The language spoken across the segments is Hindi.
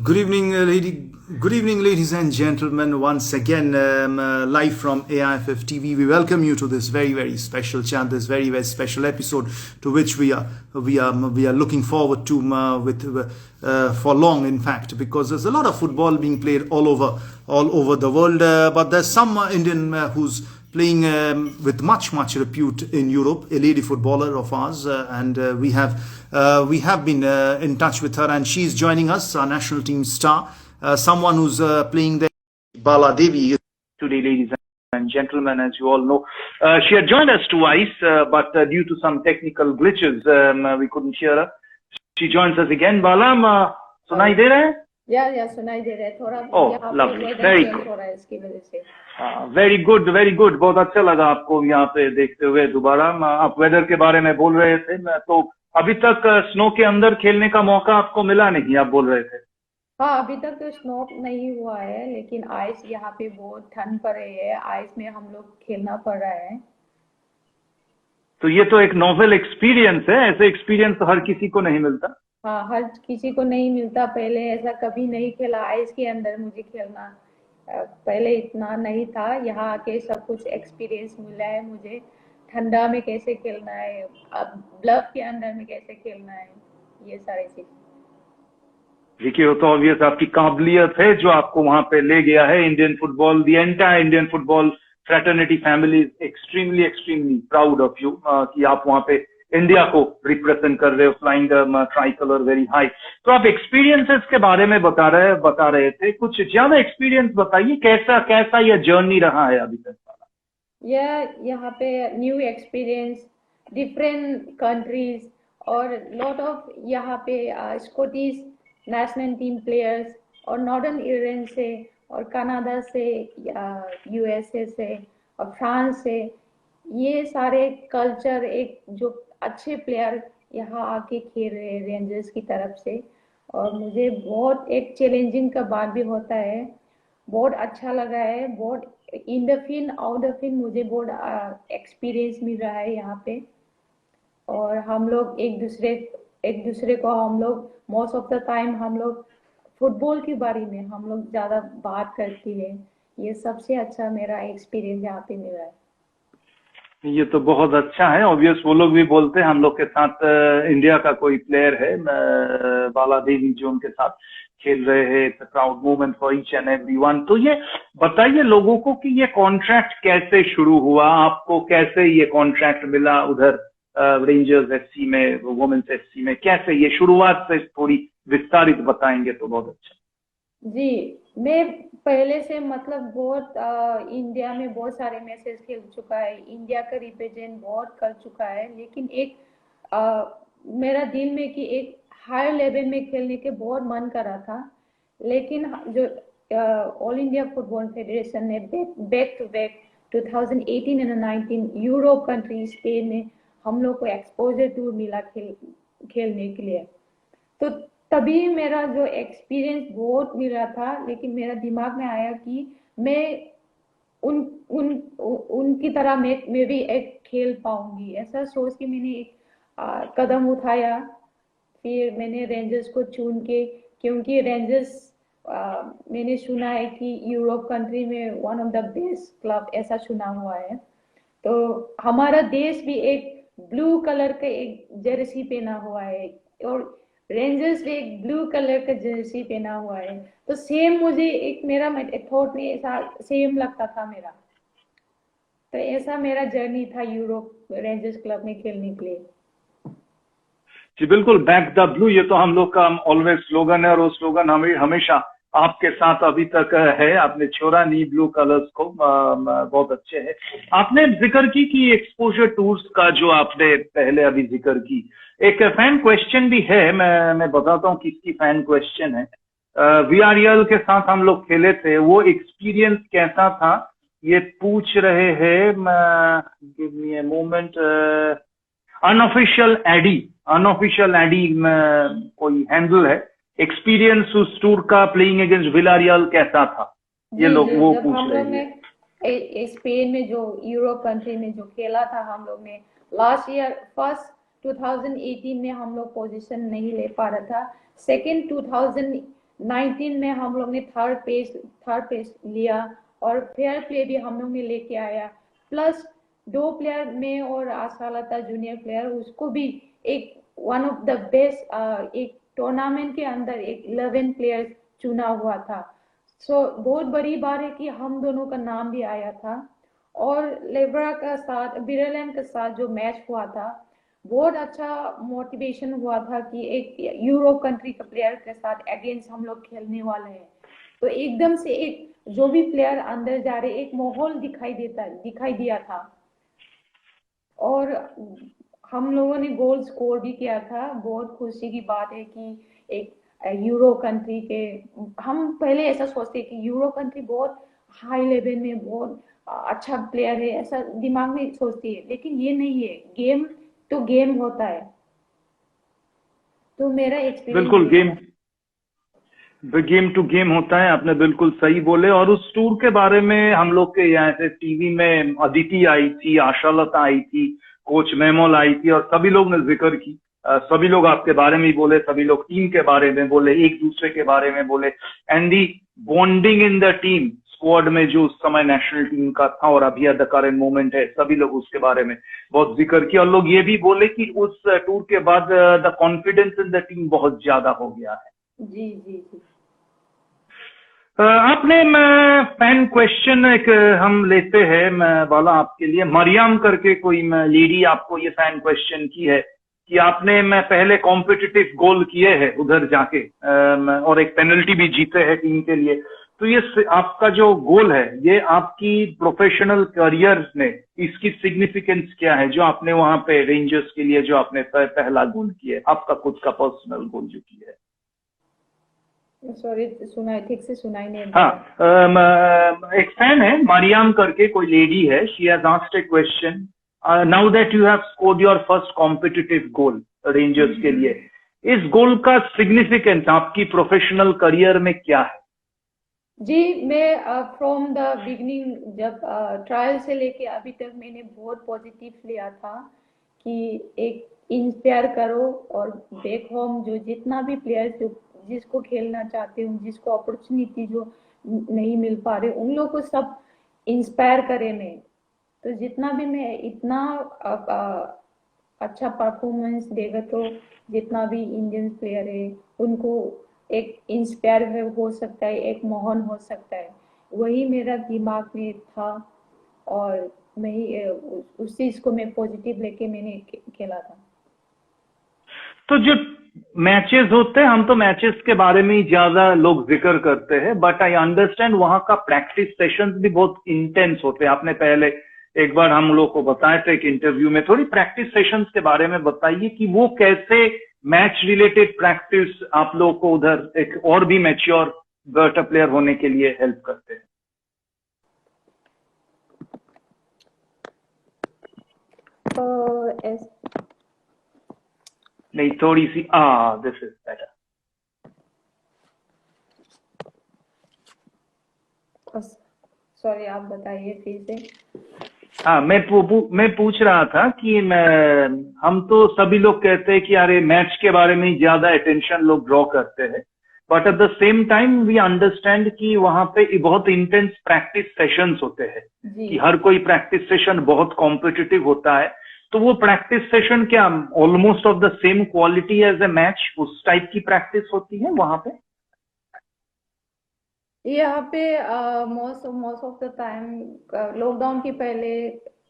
Good evening, Good evening, ladies and gentlemen. Once again, live from AIFF TV, we welcome you to this very special chant, this very special episode, to which we are looking forward to for long, in fact, because there's a lot of football being played all over the world. But there's some Indian who's playing with much repute in Europe, a lady footballer of ours, and we have been in touch with her, and she's joining us, our national team star, someone who's playing there, Bala Devi. Today, ladies and gentlemen, as you all know, she had joined us twice, but due to some technical glitches, we couldn't hear her. She joins us again. Bala, सुनाई दे रहा है? या सुनाई दे रहा है थोड़ा। Oh, lovely, very good. इसकी वजह से वेरी गुड, बहुत अच्छा लगा आपको यहाँ पे देखते हुए दोबारा। आप वेदर के बारे में बोल रहे थे, तो अभी तक स्नो के अंदर खेलने का मौका आपको मिला नहीं, आप बोल रहे थे। हाँ, अभी तक तो स्नो नहीं हुआ है, लेकिन आइस यहाँ पे बहुत ठंड पड़ रही है, आइस में हम लोग खेलना पड़ रहा है। तो ये तो एक नोवेल एक्सपीरियंस है, ऐसे एक्सपीरियंस हर किसी को नहीं मिलता। हाँ, हर किसी को नहीं मिलता, पहले ऐसा कभी नहीं खेला आइस के अंदर मुझे खेलना, पहले इतना नहीं था। यहाँ आके सब कुछ एक्सपीरियंस मिला है मुझे, ठंडा में कैसे खेलना है, अब ब्लफ के अंदर में कैसे खेलना है, ये सारी चीज। देखिए, वो तो ऑब्वियस आपकी काबिलियत है जो आपको वहां पे ले गया है। Indian football, the entire Indian football fraternity family is extremely proud of you कि आप वहां पे इंडिया को रिप्रेजेंट कर रहे हो, flying try colour very high. तो आप एक्सपीरियंसेस के बारे में बता रहे थे, कुछ ज्यादा एक्सपीरियंस बताइए, कैसा यह जर्नी रहा है अभी तक वाला। यहाँ पे न्यू एक्सपीरियंस, डिफरेंट कंट्रीज और लॉट ऑफ यहाँ पे स्कॉटिश नेशनल टीम प्लेयर्स और नॉर्दर्न आयरलैंड से और कनाडा से, यूएसए से और फ्रांस से, ये सारे कल्चर, एक जो अच्छे प्लेयर यहाँ आके खेल रहे हैं रेंजर्स की तरफ से। और मुझे बहुत एक चैलेंजिंग का बात भी होता है, बहुत अच्छा लगा है, बहुत in the field out the field मुझे बहुत एक्सपीरियंस मिल रहा है यहाँ पे। और हम लोग एक दूसरे को हम लोग मोस्ट ऑफ द टाइम हम लोग फुटबॉल के बारे में हम लोग ज़्यादा बात करती है। ये सबसे अच्छा मेरा एक्सपीरियंस यहाँ पे मिला है। ये तो बहुत अच्छा है। ऑब्वियस वो लोग भी बोलते हैं, हम लोग के साथ इंडिया का कोई प्लेयर है, बाला देवी, जो उनके साथ खेल रहे हैं। It's a proud moment for each and everyone. तो ये बताइए लोगों को कि ये कॉन्ट्रैक्ट कैसे शुरू हुआ, आपको कैसे ये कॉन्ट्रैक्ट मिला उधर रेंजर्स एफसी में, वुमेन्स एफसी में, कैसे ये शुरुआत से थोड़ी विस्तारित बताएंगे तो बहुत अच्छा। जी, मैं पहले से मतलब बहुत इंडिया में बहुत सारे मैचेस खेल चुका है, इंडिया का रिप्रेजेंट बहुत कर चुका है, लेकिन एक मेरा दिल में कि एक हायर लेवल में खेलने के बहुत मन कर रहा था। लेकिन जो ऑल इंडिया फुटबॉल फेडरेशन ने back to back 2018 and 19 Europe country Spain में हम लोग को एक्सपोजर टूर मिला खेलने के लिए, तो तभी मेरा जो एक्सपीरियंस बहुत मिल रहा था। लेकिन मेरा दिमाग में आया कि मैं उनकी तरह मैं भी एक खेल पाऊंगी, ऐसा सोच के मैंने एक कदम उठाया। फिर मैंने रेंजर्स को चुन के, क्योंकि रेंजर्स मैंने सुना है कि यूरोप कंट्री में one of the best club, ऐसा सुना हुआ है। तो हमारा देश भी एक ब्लू कलर का एक जर्सी पहना हुआ है और रेंजर्स भी एक ब्लू कलर का जर्सी पहना हुआ है, तो सेम मुझे एक मेरा थॉट में ऐसा सेम लगता था मेरा। तो ऐसा मेरा जर्नी था यूरोप रेंजर्स क्लब में खेलने के लिए। जी बिल्कुल, बैक द ब्लू, ये तो हम लोग का ऑलवेज स्लोगन है, और वो स्लोगन हमेशा आपके साथ अभी तक है। आपने छोड़ा नहीं ब्लू कलर्स को, बहुत अच्छे है। आपने जिक्र की कि एक्सपोजर टूर्स का जो आपने पहले अभी जिक्र की, एक फैन क्वेश्चन भी है, मैं बताता हूँ किसकी फैन क्वेश्चन है। वीआरएल के साथ हम लोग खेले थे, वो एक्सपीरियंस कैसा था ये पूछ रहे हैं। Give me a moment. Unofficial एडी कोई हैंडल है, एक्सपीरियंस उस टूर का प्लेइंग अगेंस्ट विलारियल कैसा था, ये लोग वो पूछ रहे हैं। स्पेन में जो यूरोप कंट्री में जो खेला था हम लोग ने लास्ट ईयर, फर्स्ट 2018 में हम लोग पोजीशन नहीं ले पा रहा था, सेकंड 19 में हम लोग ने थर्ड प्लेस लिया, और फेयर प्ले भी हम लोग ने लेके आया। प्लस 2 प्लेयर में और आशालता जूनियर प्लेयर, उसको भी एक वन ऑफ द बेस्ट, एक टूर्नामेंट के अंदर एक 11 प्लेयर्स चुना हुआ था। सो बहुत बड़ी बात है कि हम दोनों का नाम भी आया था। और लेबरा का साथ बिरलैंड के साथ जो मैच हुआ था, बहुत अच्छा मोटिवेशन हुआ था कि एक यूरोप कंट्री के प्लेयर के साथ अगेंस्ट हम लोग खेलने वाले हैं। तो एकदम से एक जो भी प्लेयर अंदर जा रहे, एक माहौल दिखाई दिया था। और हम लोगों ने गोल स्कोर भी किया था। बहुत खुशी की बात है कि एक यूरो कंट्री के, हम पहले ऐसा सोचते कि यूरो कंट्री बहुत हाई लेवल में बहुत अच्छा प्लेयर है, ऐसा दिमाग में सोचती है, लेकिन ये नहीं है। गेम तो गेम होता है। तो मेरा एक्सपीरियंस बिल्कुल, ये गेम है। गेम टू गेम होता है, आपने बिल्कुल सही बोले। और उस टूर के बारे में हम लोग के यहाँ से टीवी में अदिति आई थी, आशालता आई थी, कोच मेमोल आई थी, और सभी लोग ने जिक्र की। सभी लोग आपके बारे में ही बोले, सभी लोग टीम के बारे में बोले, एक दूसरे के बारे में बोले। And the bonding in the team squad में जो उस समय नेशनल टीम का था और अभी द करंट मोमेंट है, सभी लोग उसके बारे में बहुत जिक्र किया। और लोग ये भी बोले कि उस टूर के बाद the confidence in the team बहुत ज्यादा हो गया है। जी जी जी। आपने फैन क्वेश्चन एक हम लेते हैं, मैं बोला आपके लिए, मरियम करके कोई लेडी आपको ये फैन क्वेश्चन की है कि आपने पहले कॉम्पिटिटिव गोल किए हैं उधर जाके, और एक पेनल्टी भी जीते हैं टीम के लिए। तो ये आपका जो गोल है, ये आपकी प्रोफेशनल करियर में इसकी सिग्निफिकेंस क्या है, जो आपने वहां पे रेंजर्स के लिए जो आपने पहला गोल किया है, आपका खुद का पर्सनल गोल जो किया है? सॉरी, ठीक से सुनाई नहीं हाँ, दिया। एक फैन है मरियम करके कोई लेडी है, she has asked A question, now that you have scored your first competitive goal rangers के लिए, इस गोल का सिग्निफिकेंस आपकी प्रोफेशनल करियर में क्या है? जी, मैं फ्रॉम द बिगनिंग, जब ट्रायल से लेके अभी तक मैंने बहुत पॉजिटिव लिया था कि एक इंस्पायर करो, और बैक होम जो जितना भी प्लेयर्स जो जिसको खेलना चाहते हूँ, जिसको अपॉर्चुनिटी जो नहीं मिल पा रहे, उन लोगों को सब इंस्पायर करे मैं। तो जितना भी मैं इतना अच्छा परफॉर्मेंस देगा, तो जितना भी इंडियन प्लेयर है उनको एक इंस्पायर हो सकता है, एक मोहन हो सकता है। वही मेरा दिमाग में था, और मैं उस चीज को मैं पॉजिटिव लेके मैंने खेला था। तो जो मैचेस होते हैं, हम तो मैचेस के बारे में ही ज्यादा लोग जिक्र करते हैं, बट आई अंडरस्टैंड वहां का प्रैक्टिस सेशंस भी बहुत इंटेंस होते हैं। आपने पहले एक बार हम लोग को बताया था एक इंटरव्यू में, थोड़ी प्रैक्टिस सेशंस के बारे में बताइए कि वो कैसे मैच रिलेटेड प्रैक्टिस आप लोग को उधर एक और भी मैच्योर बेटर प्लेयर होने के लिए हेल्प करते हैं। एस नहीं, थोड़ी see this is better. Sorry, आप बताइए फिर से। हाँ, मैं पूछ रहा था कि हम तो सभी लोग कहते हैं कि अरे मैच के बारे में ही ज्यादा अटेंशन लोग ड्रॉ करते हैं, but at the same time we understand कि वहां पे बहुत इंटेंस प्रैक्टिस सेशंस होते हैं, जी कि हर कोई प्रैक्टिस सेशन बहुत कॉम्पिटिटिव होता है। तो वो प्रैक्टिस सेशन क्या almost of the same quality as a match, उस टाइप की प्रैक्टिस होती है वहां पे? यहाँ पे most of the time, lockdown के पहले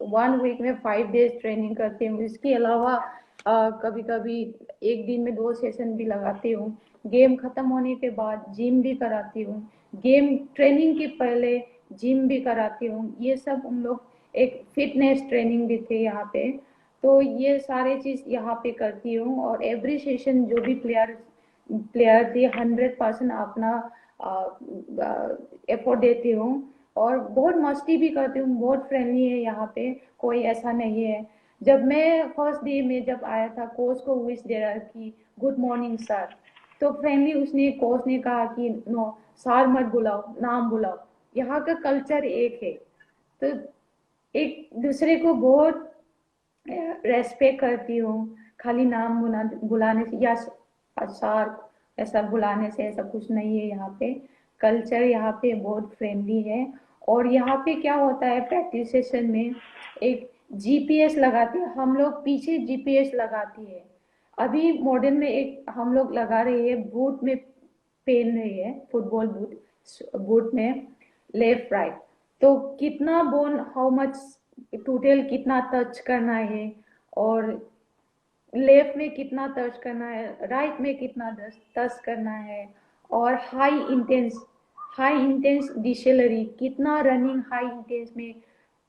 1 वीक में 5 डेज ट्रेनिंग करती हूँ। इसके अलावा कभी कभी एक दिन में 2 सेशन भी लगाती हूँ। गेम खत्म होने के बाद जिम भी कराती हूँ। गेम ट्रेनिंग के पहले जिम भी कराती हूँ। ये सब हम लोग एक फिटनेस ट्रेनिंग भी थे यहाँ पे। तो ये सारे चीज यहाँ पे करती हूँ, और एवरी सेशन जो भी प्लेयर थी 100% अपना एफर्ट देती हूँ। और बहुत मस्ती भी करती हूँ, बहुत फ्रेंडली है यहाँ पे, कोई ऐसा नहीं है। जब मैं फर्स्ट डे में जब आया था, कोच को विश दे रहा कि गुड मॉर्निंग सर, तो फ्रेंडली कोच ने कहा कि नो सर मत बुलाओ, नाम बुलाओ। यहाँ का कल्चर एक है। तो एक दूसरे को बहुत रेस्पेक्ट करती हूँ। खाली नाम बुलाने से, या सर ऐसा बुलाने से ऐसा कुछ नहीं है। यहाँ पे कल्चर यहाँ पे बहुत फ्रेंडली है। और यहाँ पे क्या होता है, प्रैक्टिस सेशन में एक जीपीएस लगाते हैं हम लोग, पीछे जीपीएस लगाती है। अभी मॉडर्न में एक हम लोग लगा रहे हैं, बूट में पहन रही है, फुटबॉल बूट, बूट में लेफ्ट राइट, तो कितना बोन हाउ मच टोटल कितना टच करना है, और लेफ्ट में कितना टच करना है, राइट में कितना टच करना है, और हाई इंटेंस डिसेलरी कितना रनिंग हाई इंटेंस में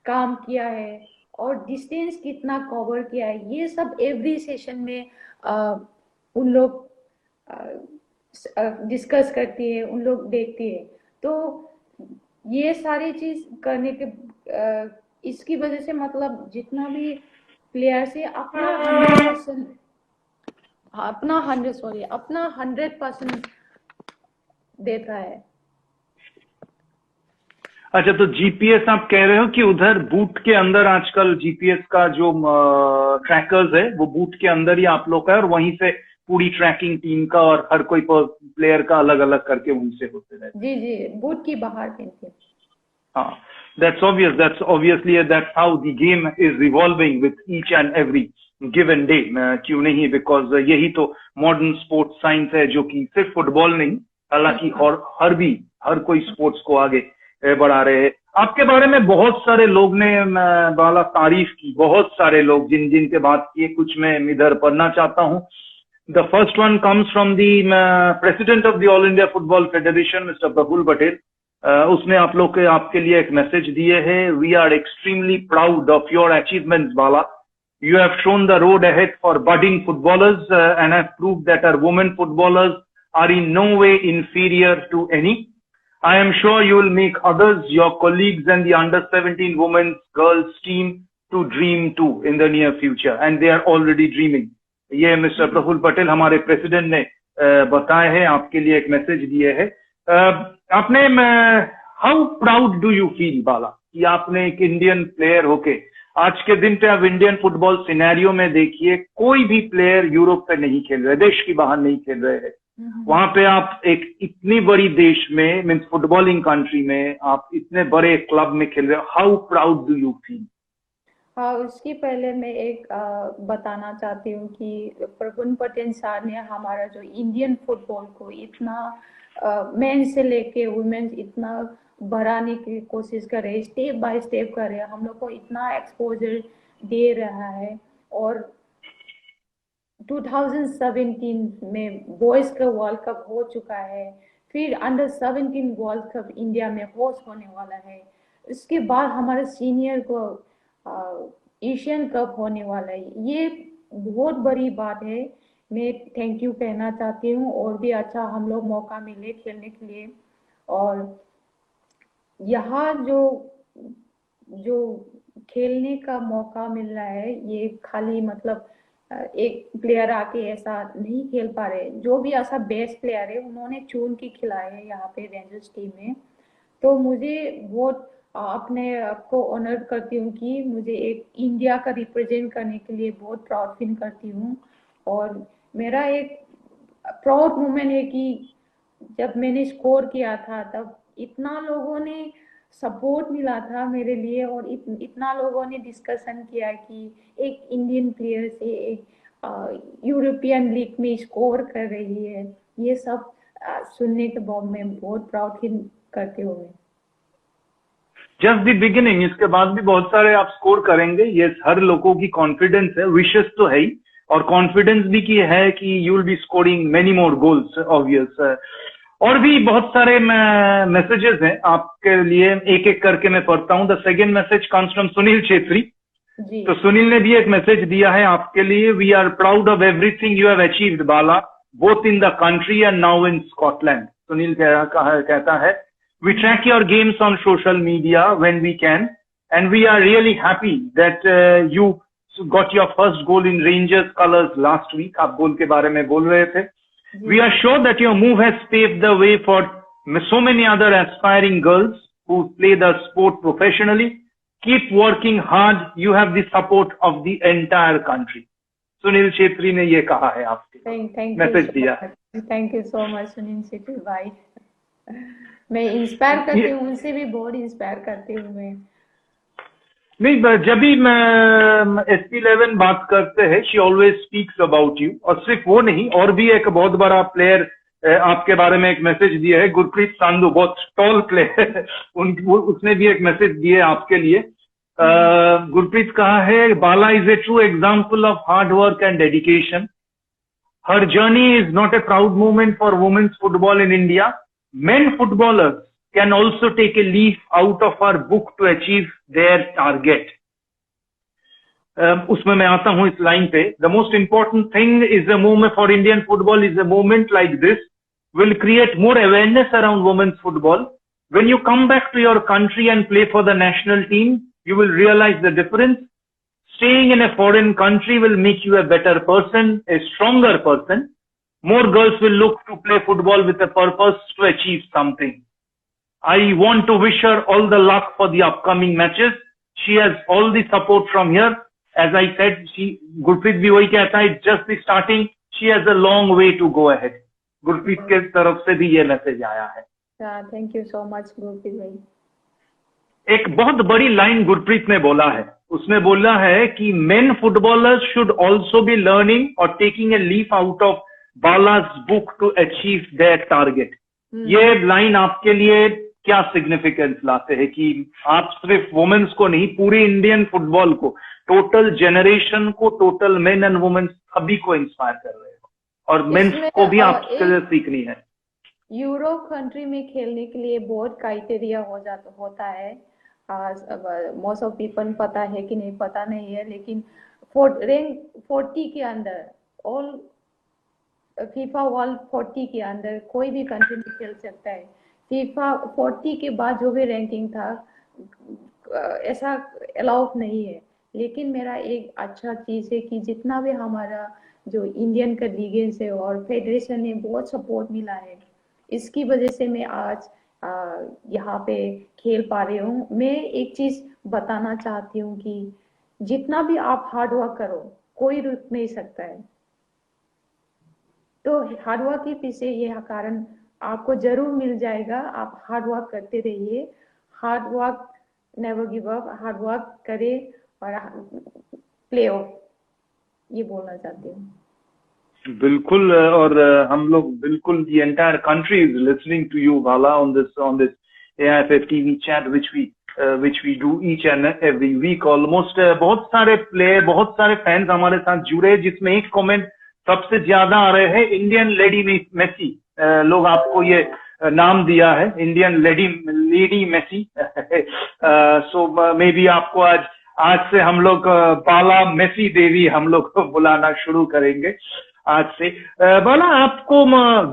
काम किया है, और डिस्टेंस कितना कवर किया है, ये सब एवरी सेशन में उन लोग डिस्कस करती है, उन लोग देखती है। तो ये सारी चीज करने के इसकी वजह से मतलब जितना भी प्लेयर से अपना 100% देता है। अच्छा, तो जीपीएस आप कह रहे हो कि उधर बूट के अंदर आजकल जीपीएस का जो ट्रैकर्स है वो बूट के अंदर ही आप लोग का है, और वहीं से पूरी ट्रैकिंग टीम का और हर कोई प्लेयर का अलग अलग करके उनसे होते रहते। जी जी, बूट की बाहर पहनते हैं। हाँ, that's obvious. That's obviously that's how the game is evolving with each and every given day. क्यों नहीं, because यही तो मॉडर्न स्पोर्ट्स साइंस है, जो कि सिर्फ फुटबॉल नहीं, हालांकि हर कोई स्पोर्ट्स को आगे बढ़ा रहे हैं। आपके बारे में बहुत सारे लोग ने बाला तारीफ की, बहुत सारे लोग जिन जिन के बात किए, कुछ मैं इधर पढ़ना चाहता हूँ। The first one comes from the president of the All India Football Federation, mister Praful Patel. उसने आप लोग के आपके लिए एक मैसेज दिए हैं। We are extremely proud of your achievements Bala. You have shown the road ahead for budding footballers and have proved that our women footballers are in no way inferior to any. I am sure you will make others, your colleagues and the under-17 women's girls team to dream too in the near future, and they are already dreaming. ये मिस्टर प्रफुल्ल पटेल हमारे प्रेसिडेंट ने बताए हैं, आपके लिए एक मैसेज दिए है। आपने how proud do you feel Bala कि आपने एक इंडियन प्लेयर होके, आज के दिन पे आप इंडियन फुटबॉल सिनेरियो में देखिए, कोई भी प्लेयर यूरोप पे नहीं खेल रहे, देश की बाहर नहीं खेल रहे हैं, वहां पे आप एक इतनी बड़ी देश में, मीन्स फुटबॉलिंग कंट्री में, आप इतने बड़े क्लब में खेल रहे हो। How proud do you feel? हाँ, उसकी पहले मैं एक बताना चाहती हूँ कि प्रफुल्ल पटेल सर ने हमारा जो इंडियन फुटबॉल को इतना मेन से लेके वुमेन्स इतना बढ़ाने की कोशिश कर रहे हैं, स्टेप बाय स्टेप कर रहे हैं, हम लोग को इतना एक्सपोजर दे रहा है। और 2017 में बॉयज का वर्ल्ड कप हो चुका है, फिर अंडर 17 वर्ल्ड कप इंडिया में होस्ट होने वाला है, इसके बाद हमारे सीनियर को एशियन कप होने वाला है। ये बहुत बड़ी बात है। मैं थैंक यू कहना चाहती हूँ, और भी अच्छा हम लोग मौका मिले खेलने के लिए। और यहाँ जो खेलने का मौका मिल रहा है, ये खाली मतलब एक प्लेयर आके ऐसा नहीं खेल पा रहे, जो भी ऐसा बेस्ट प्लेयर है उन्होंने चुन के खिलाए हैं यहाँ पे रेंजर्स टीम में। तो मुझे बहुत अपने आप को ऑनर करती हूँ कि मुझे एक इंडिया का रिप्रेजेंट करने के लिए बहुत प्राउड फील करती हूँ। और मेरा एक प्राउड मोमेंट है कि जब मैंने स्कोर किया था तब इतना लोगों ने सपोर्ट मिला था मेरे लिए, और इतना लोगों ने डिस्कशन किया कि एक इंडियन प्लेयर से एक यूरोपियन लीग में स्कोर कर रही है। ये सब सुनने के बाद मैं बहुत प्राउड फील करती हूँ। जस्ट द बिगिनिंग, इसके बाद भी बहुत सारे आप स्कोर करेंगे, ये हर लोगों की कॉन्फिडेंस है, विशेस तो है ही, और कॉन्फिडेंस भी की है कि you will be scoring many more goals, obvious. और भी बहुत सारे मैसेजेस हैं आपके लिए, एक एक करके मैं पढ़ता हूँ। The second message comes from Sunil Chhetri. तो सुनील ने भी एक मैसेज दिया है आपके लिए। We are proud of everything you have achieved Bala, both in the country and now in Scotland. Sunil कहता है, we track your games on social media when we can, and we are really happy that you got your first goal in Rangers colors last week. आप गोल के बारे में बोल रहे थे। We are sure that your move has paved the way for so many other aspiring girls who play the sport professionally. Keep working hard. You have the support of the entire country. Sunil Chhetri ने ये कहा है आपके, मैसेज दिया है। Thank you so much Sunil Shetty भाई। मैं इंस्पायर करती ये हूँ, उनसे भी बहुत इंस्पायर करती हूँ मैं। नहीं, जब भी मैं SP11 बात करते हैं, she always speaks about you. और सिर्फ वो नहीं, और भी एक बहुत बड़ा प्लेयर आपके बारे में एक मैसेज दिया है, गुरप्रीत संधू, बहुत टॉल प्लेयर उसने भी एक मैसेज दिया है आपके लिए। गुरप्रीत कहा है, Bala is a true example of hard work and dedication. Her journey is not a proud moment for women's football in India. Men footballers can also take a leaf out of her book to achieve their target. उसमें मैं आता हूं इस लाइन पे, the most important thing is a movement for Indian football is a movement like this will create more awareness around women's football. When you come back to your country and play for the national team, you will realize the difference. Staying in a foreign country will make you a better person, a stronger person. More girls will look to play football with a purpose to achieve something. I want to wish her all the luck for the upcoming matches. She has all the support from here. As I said, Gurpreet bhi wahi kehta hai, it's just the starting. She has a long way to go ahead. Gurpreet के तरफ से भी ये मैसेज आया है। Thank you so much Gurpreet भाई। एक बहुत बड़ी लाइन गुरप्रीत ने बोला है, उसने बोला है कि men footballers should also be learning और taking a leaf out of Bala's book to achieve their target. ये लाइन आपके लिए क्या सिग्निफिकेंस लाते हैं कि आप सिर्फ वुमेन्स को नहीं, पूरी इंडियन फुटबॉल को, टोटल जनरेशन को, टोटल मेन एंड वुमेन्स सभी को इंस्पायर कर रहे हो और मेन्स को भी आपसे सीखनी है। यूरोप कंट्री में खेलने के लिए बहुत क्राइटेरिया होता है। मोस्ट ऑफ पीपल पता है कि नहीं पता नहीं है, लेकिन रैंक 40 के अंदर, ऑल फीफा वर्ल्ड 40 के अंदर कोई भी कंट्री में खेल सकता है। फीफा 40 के बाद जो भी रैंकिंग था ऐसा अलाउ नहीं है। लेकिन मेरा एक अच्छा चीज है कि जितना भी हमारा जो इंडियन का लीग से और फेडरेशन ने बहुत सपोर्ट मिला है, इसकी वजह से मैं आज यहाँ पे खेल पा रही हूँ। मैं एक चीज बताना चाहती हूँ कि जितना भी आप हार्ड वर्क करो, कोई रुक नहीं सकता है। तो हार्ड वर्क के पीछे यह कारण आपको जरूर मिल जाएगा। आप हार्ड वर्क करते रहिए, hard work never give up, hard work करे और प्ले ऑफ, ये बोलना चाहती हूँ। बिल्कुल, और हम लोग बिल्कुल the entire country is listening to you, Bala, on this AIFF TV chat which we do each and every week almost। बहुत सारे प्लेयर, बहुत सारे फैंस हमारे साथ जुड़े, जिसमें एक कमेंट सबसे ज्यादा आ रहे हैं, इंडियन लेडी मेसी। लोग आपको ये नाम दिया है, Indian lady Messi. So may be आपको आज से हम लोग बाला मेसी देवी हम लोग बुलाना शुरू करेंगे आज से। बाला, आपको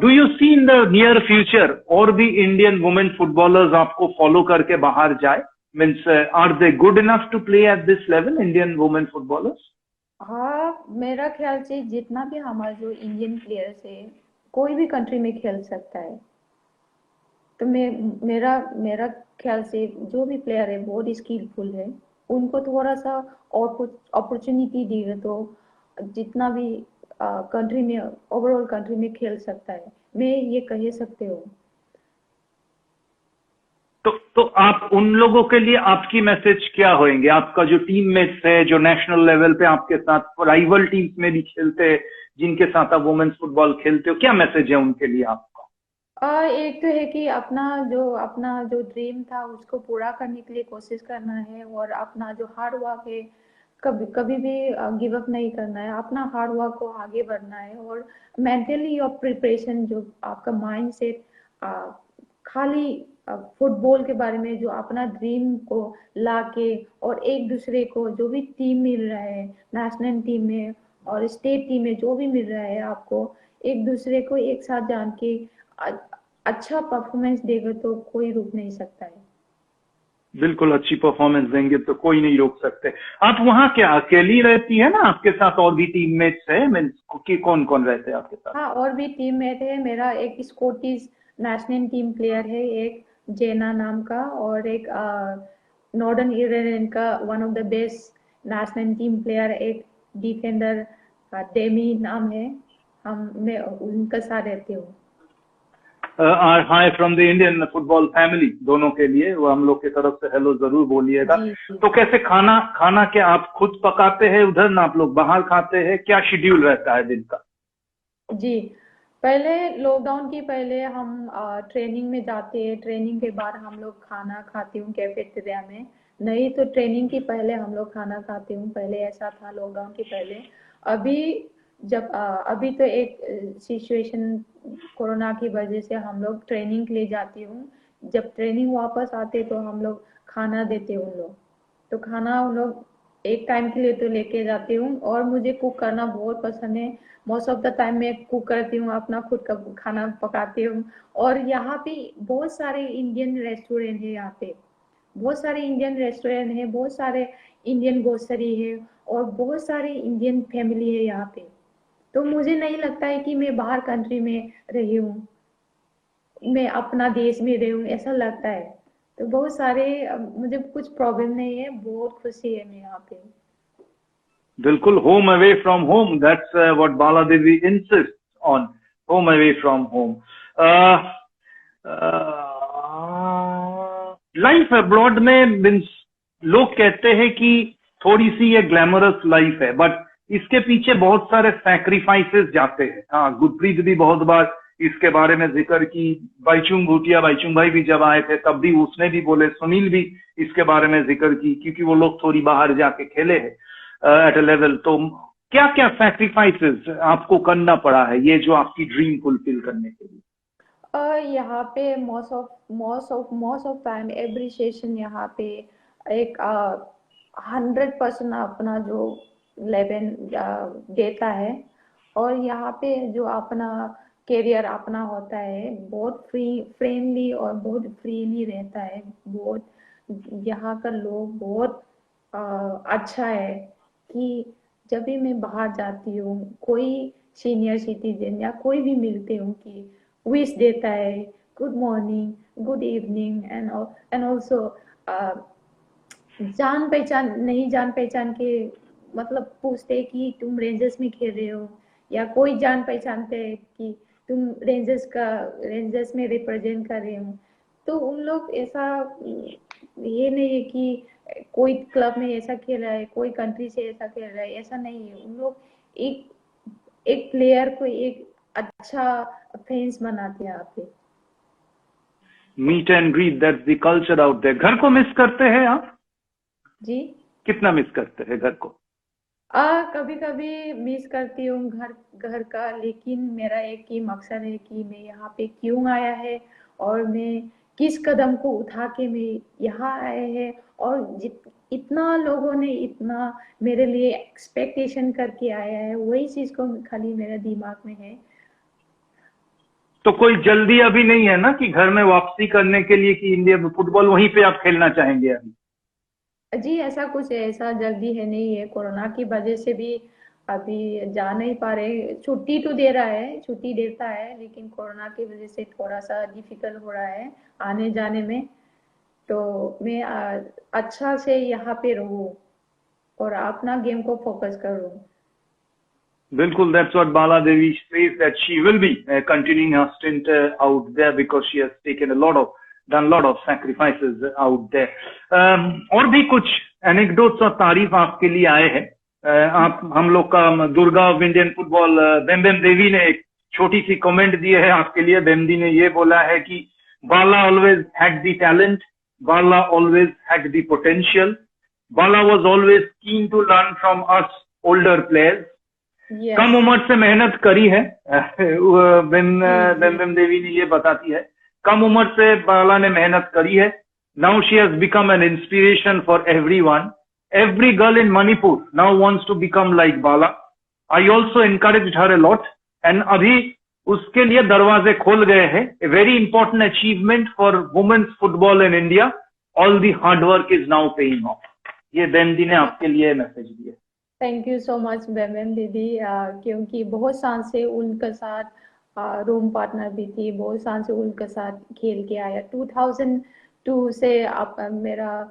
do you see in the near future और भी इंडियन वुमेन फुटबॉलर्स आपको फॉलो करके बाहर जाए? Means are they good enough to play at this level, Indian women footballers? हाँ, मेरा ख्याल से जितना भी हमारा जो इंडियन प्लेयर्स है, कोई भी कंट्री में खेल सकता है। तो मेरा ख्याल से जो भी प्लेयर है बहुत स्किलफुल है, उनको थोड़ा सा और अपॉर्चुनिटी दी है तो जितना भी कंट्री में, ओवरऑल कंट्री में खेल सकता है, मैं ये कह सकते हो। तो आप उन लोगों के लिए आपकी मैसेज क्या होंगे? आपका जो टीममेट्स है, जो नेशनल लेवल पे आपके साथ राइवल टीम्स में भी खेलते हैं, जिनके साथ आप वुमेन्स फुटबॉल खेलते हो, क्या मैसेज है उनके लिए आपका? एक तो है कि अपना जो ड्रीम था उसको पूरा करने के लिए कोशिश करना है, और अपना जो हार्ड वर्क है कभी कभी भी गिव अप नहीं करना है, अपना हार्ड वर्क को आगे बढ़ना है। और मेंटली और प्रिपरेशन, जो आपका माइंड सेट खाली फुटबॉल के बारे में, जो अपना ड्रीम को लाके और एक दूसरे को जो भी टीम मिल रहा है, नेशनल टीम में और स्टेट टीम में जो भी मिल रहा है, आपको एक दूसरे को एक साथ जान के अच्छा परफॉर्मेंस देगा तो कोई रुक नहीं सकता है। बिल्कुल, अच्छी परफॉर्मेंस देंगे तो कोई नहीं रोक सकते। आप वहाँ क्या अकेली रहती है ना, आपके साथ और भी टीममेट्स है? मीन्स कि कौन कौन रहते हैं आपके साथ? हाँ, और भी टीममेट है। मेरा एक स्कॉटिश नेशनल टीम प्लेयर है, एक जेना नाम का, और एक नॉर्दर्न आयरलैंड का one of the best national team player, एक डिफेंडर डेमी नाम है। मैं उनके साथ रहती हूँ। हाय from the Indian football family, दोनों के लिए वो हम लोग की तरफ से हेलो जरूर बोलिएगा। जी जी। तो कैसे खाना खाना क्या आप खुद पकाते हैं उधर, ना आप लोग बाहर खाते हैं, क्या शेड्यूल रहता है दिन का? जी, पहले लॉकडाउन की पहले हम ट्रेनिंग में जाते हैं, ट्रेनिंग के बाद हम लोग खाना खाते हूँ कैफेटेरिया में। नहीं तो ट्रेनिंग की पहले हम लोग खाना खाते हूँ, पहले ऐसा था लॉकडाउन के पहले। अभी अभी तो एक सिचुएशन कोरोना की वजह से हम लोग ट्रेनिंग के लिए जाती हूँ। जब ट्रेनिंग वापस आते तो हम लोग खाना देते उन लोग, तो खाना उन लोग एक टाइम के लिए तो लेके जाती हूँ। और मुझे कुक करना बहुत पसंद है। मोस्ट ऑफ द टाइम मैं कुक करती हूँ, अपना खुद का खाना पकाती हूँ। और यहाँ पे बहुत सारे इंडियन रेस्टोरेंट है, यहाँ पे बहुत सारे इंडियन रेस्टोरेंट है, बहुत सारे इंडियन ग्रोसरी है और बहुत सारे इंडियन फैमिली है यहाँ पे। तो मुझे नहीं लगता है कि मैं बाहर कंट्री में रही हूँ, मैं अपना देश में रही हूँ ऐसा लगता है। तो बहुत सारे मुझे कुछ प्रॉब्लम नहीं है, बहुत खुशी है मैं यहाँ पे। बिल्कुल, home away from home, that's what Bala Devi insist on, home away from home. Life abroad में मीन्स लोग कहते हैं कि थोड़ी सी ये ग्लैमरस लाइफ है, बट इसके पीछे बहुत सारे सैक्रिफाइसेस जाते हैं। हाँ, गुरप्रीत भी बहुत बार इसके बारे में जिक्र की, बाईचुंग भूटिया, बाईचुंग भाई भी जब आए थे तब भी उसने भी बोले, सुनील भी इसके बारे में जिक्र की, क्योंकि वो लोग थोड़ी बाहर जाके खेले हैं एट अ लेवल। तो क्या क्या सैक्रिफाइसेस आपको करना पड़ा है ये जो आपकी ड्रीम फुलफिल करने के लिए? यहाँ पे most of time every session यहाँ पे एक 100% अपना जो लेवन देता है। और यहाँ पे जो अपना करियर अपना होता है बहुत फ्रेंडली और बहुत फ्रीली रहता है। बहुत यहाँ का लोग बहुत अच्छा है कि जब भी मैं बाहर जाती हूँ, कोई सीनियर सिटीजन या कोई भी मिलते हूँ कि विश देता है, good morning, good evening and also जान पहचान के मतलब पूछते कि तुम रेंजर्स में खेल रहे हो, या कोई जान पहचानते हैं कि तुम रेंजर्स में रिप्रेजेंट कर रहे हो। तो उन लोग ऐसा ये नहीं है कि कोई क्लब में ऐसा खेल रहा है, कोई कंट्री से ऐसा खेल रहा है, ऐसा नहीं है। उन लोग एक एक प्लेयर को एक अच्छा फैंस बनाते हैं यहाँ पे। Meet and greet, that's the culture out there. घर को मिस करते हैं आप? जी, कितना मिस करते हैं घर को? कभी कभी मिस करती हूँ घर घर का, लेकिन मेरा एक ही मकसद है कि मैं यहाँ पे क्यों आया है और मैं किस कदम को उठा के मैं यहाँ आए हैं। और इतना लोगों ने इतना मेरे लिए एक्सपेक्टेशन करके आया है, वही चीज को खाली मेरे दिमाग में है। तो कोई जल्दी अभी नहीं है ना कि घर में वापसी करने के लिए, कि इंडिया में फुटबॉल वहीं पे आप खेलना चाहेंगे अभी? जी, ऐसा जल्दी है नहीं है, कोरोना की वजह से भी अभी जा नहीं पा रहे। छुट्टी तो दे रहा है, छुट्टी देता है, लेकिन कोरोना की वजह से थोड़ा सा डिफिकल्ट हो रहा है आने जाने में। तो मैं अच्छा से यहाँ पे रहूँ और अपना गेम को फोकस करूँ। बिल्कुल, that's what Bala Devi says, that she will be continuing her stint out there because she has taken done a lot of sacrifices out there. और भी कुछ एनेक्डोट्स और तारीफ आपके लिए आए हैं। आप हम लोग का दुर्गा ऑफ इंडियन फुटबॉल बेम देवी ने एक छोटी सी कमेंट दी है आपके लिए। बेम दी ने ये बोला है कि Bala always had the talent, Bala always had the potential, Bala was always keen to learn from us older players. Yes. कम उम्र से मेहनत करी है बेम देवी ने ये बताती है, कम उम्र से बाला ने मेहनत करी है। Now she has become an inspiration for everyone. Every girl in Manipur now wants to become like Bala. I also encouraged her a lot and अभी उसके लिए दरवाजे खोल गए हैं। A very important achievement for women's football in India. All the hard work is now paying off. ये बेम दी ने आपके लिए मैसेज दिया। थैंक यू सो मच बेम दीदी, क्योंकि बहुत साल से उनके साथ रूम पार्टनर भी थी, बहुत साल से उनके साथ खेल के आया। 2002 से मेरा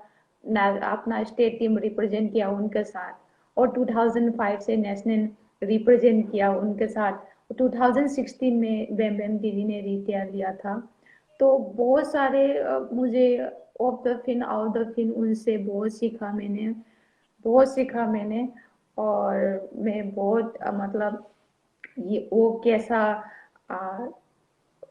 अपना स्टेट टीम रिप्रेजेंट किया उनके साथ, और 2005 से नेशनल रिप्रेजेंट किया उनके साथ। 2016 में बेम बेम दीदी ने रिटायर लिया था। तो बहुत सारे मुझे of the fin out the fin उनसे बहुत सीखा मैंने। और मैं बहुत मतलब ये वो कैसा आ,